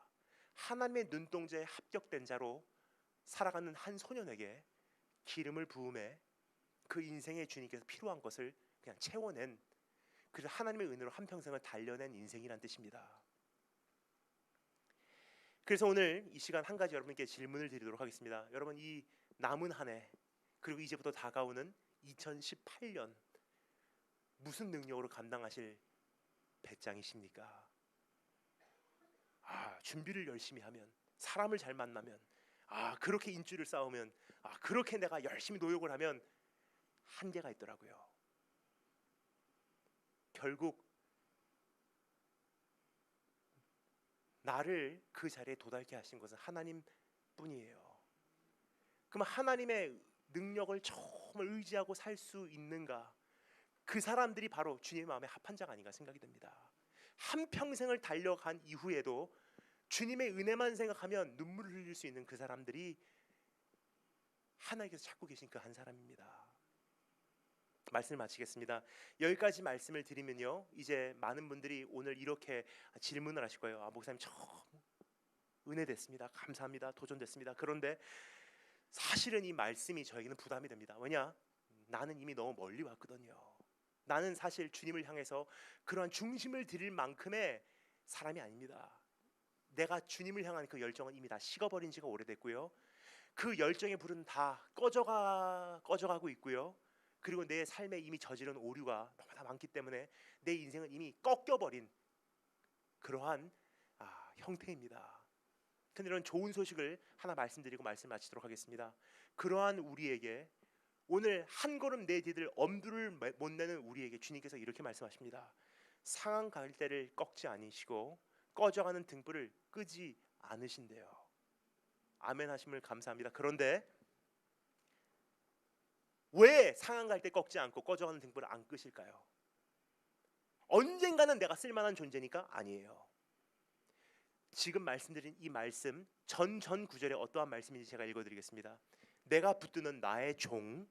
하나님의 눈동자에 합격된 자로 살아가는 한 소년에게 기름을 부음해 그 인생의 주님께서 필요한 것을 그냥 채워낸, 그래서 하나님의 은혜로 한평생을 달려낸 인생이란 뜻입니다. 그래서 오늘 이 시간 한 가지 여러분께 질문을 드리도록 하겠습니다. 여러분, 이 남은 한 해 그리고 이제부터 다가오는 2018년 무슨 능력으로 감당하실 배짱이십니까? 준비를 열심히 하면, 사람을 잘 만나면, 그렇게 인주를 쌓으면, 그렇게 내가 열심히 노력을 하면 한계가 있더라고요. 결국 나를 그 자리에 도달케 하신 것은 하나님 뿐이에요. 그럼 하나님의 능력을 정말 의지하고 살 수 있는가? 그 사람들이 바로 주님의 마음에 합한 자가 아닌가 생각이 듭니다. 한평생을 달려간 이후에도 주님의 은혜만 생각하면 눈물을 흘릴 수 있는 그 사람들이 하나님께서 찾고 계신 그 한 사람입니다. 말씀을 마치겠습니다. 여기까지 말씀을 드리면요, 이제 많은 분들이 오늘 이렇게 질문을 하실 거예요. 목사님 참 은혜됐습니다. 감사합니다. 도전됐습니다. 그런데 사실은 이 말씀이 저에게는 부담이 됩니다. 왜냐? 나는 이미 너무 멀리 왔거든요. 나는 사실 주님을 향해서 그러한 중심을 드릴 만큼의 사람이 아닙니다. 내가 주님을 향한 그 열정은 이미 다 식어버린 지가 오래됐고요. 그 열정의 불은 다 꺼져가고 있고요. 그리고 내 삶에 이미 저지른 오류가 너무나 많기 때문에 내 인생은 이미 꺾여버린 그러한 형태입니다. 근데 이런 좋은 소식을 하나 말씀드리고 말씀 마치도록 하겠습니다. 그러한 우리에게, 오늘 한 걸음 내디딜 엄두를 못 내는 우리에게 주님께서 이렇게 말씀하십니다. 상한 갈대를 꺾지 아니시고 꺼져가는 등불을 끄지 않으신대요. 아멘 하심을 감사합니다. 그런데 왜 상한 갈대 꺾지 않고 꺼져가는 등불을 안 끄실까요? 언젠가는 내가 쓸만한 존재니까? 아니에요. 지금 말씀드린 이 말씀 전 구절에 어떠한 말씀인지 제가 읽어드리겠습니다. 내가 붙드는 나의 종,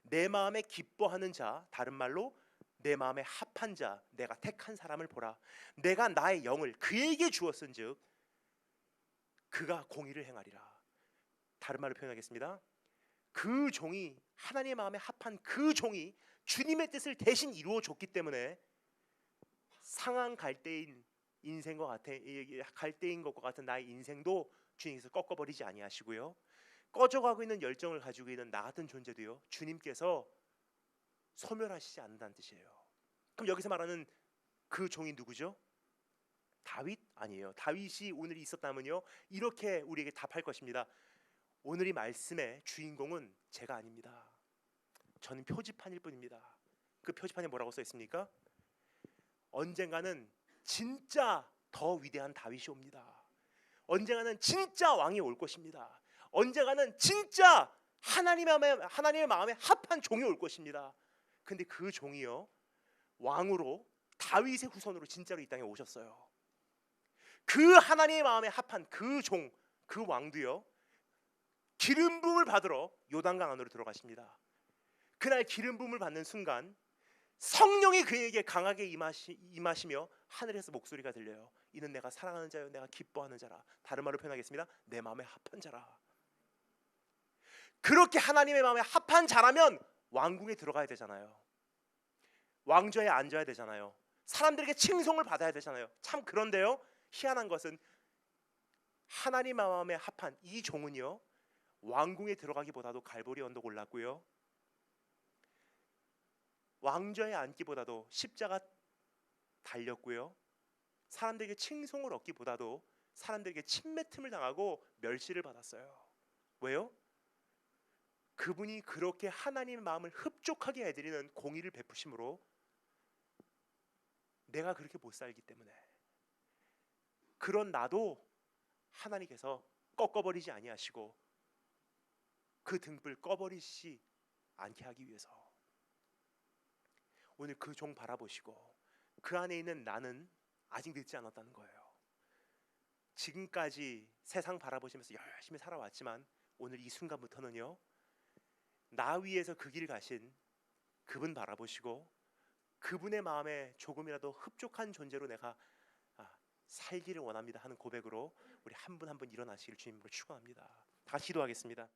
내 마음에 기뻐하는 자, 다른 말로 내 마음에 합한 자, 내가 택한 사람을 보라. 내가 나의 영을 그에게 주었은즉 그가 공의를 행하리라. 다른 말로 표현하겠습니다. 그 종이, 하나님의 마음에 합한 그 종이 주님의 뜻을 대신 이루어 줬기 때문에 상한 갈대인 인생과 갈대인 것과 같은 나의 인생도 주님께서 꺾어버리지 아니하시고요, 꺼져가고 있는 열정을 가지고 있는 나 같은 존재도요, 주님께서 소멸하시지 않는다는 뜻이에요. 그럼 여기서 말하는 그 종이 누구죠? 다윗? 아니에요. 다윗이 오늘 있었다면요, 이렇게 우리에게 답할 것입니다. 오늘 이 말씀의 주인공은 제가 아닙니다. 저는 표지판일 뿐입니다. 그 표지판에 뭐라고 써 있습니까? 언젠가는 진짜 더 위대한 다윗이 옵니다. 언젠가는 진짜 왕이 올 것입니다. 언젠가는 진짜 하나님의 마음에 합한 종이 올 것입니다. 근데 그 종이요, 왕으로 다윗의 후손으로 진짜로 이 땅에 오셨어요. 그 하나님의 마음에 합한 그 종, 그 왕도요, 기름 부음을 받으러 요단강 안으로 들어가십니다. 그날 기름 부음을 받는 순간 성령이 그에게 강하게 임하시며 하늘에서 목소리가 들려요. 이는 내가 사랑하는 자요, 내가 기뻐하는 자라. 다른 말로 표현하겠습니다. 내 마음에 합한 자라. 그렇게 하나님의 마음에 합한 자라면 왕궁에 들어가야 되잖아요. 왕좌에 앉아야 되잖아요. 사람들에게 칭송을 받아야 되잖아요. 참, 그런데요, 희한한 것은 하나님 마음에 합한 이 종은요, 왕궁에 들어가기보다도 갈보리 언덕 올랐고요, 왕좌에 앉기보다도 십자가 달렸고요, 사람들에게 칭송을 얻기보다도 사람들에게 침뱉음을 당하고 멸시를 받았어요. 왜요? 그분이 그렇게 하나님의 마음을 흡족하게 해드리는 공의를 베푸심으로 내가 그렇게 못 살기 때문에, 그런 나도 하나님께서 꺾어버리지 아니하시고 그 등불 꺼버리지 않게 하기 위해서 오늘 그 종 바라보시고 그 안에 있는 나는 아직 늦지 않았다는 거예요. 지금까지 세상 바라보시면서 열심히 살아왔지만 오늘 이 순간부터는요, 나 위에서 그 길 가신 그분 바라보시고 그분의 마음에 조금이라도 흡족한 존재로 내가 살기를 원합니다 하는 고백으로 우리 한 분 한 분 일어나시길 주님으로 축원합니다. 다시 기도하겠습니다.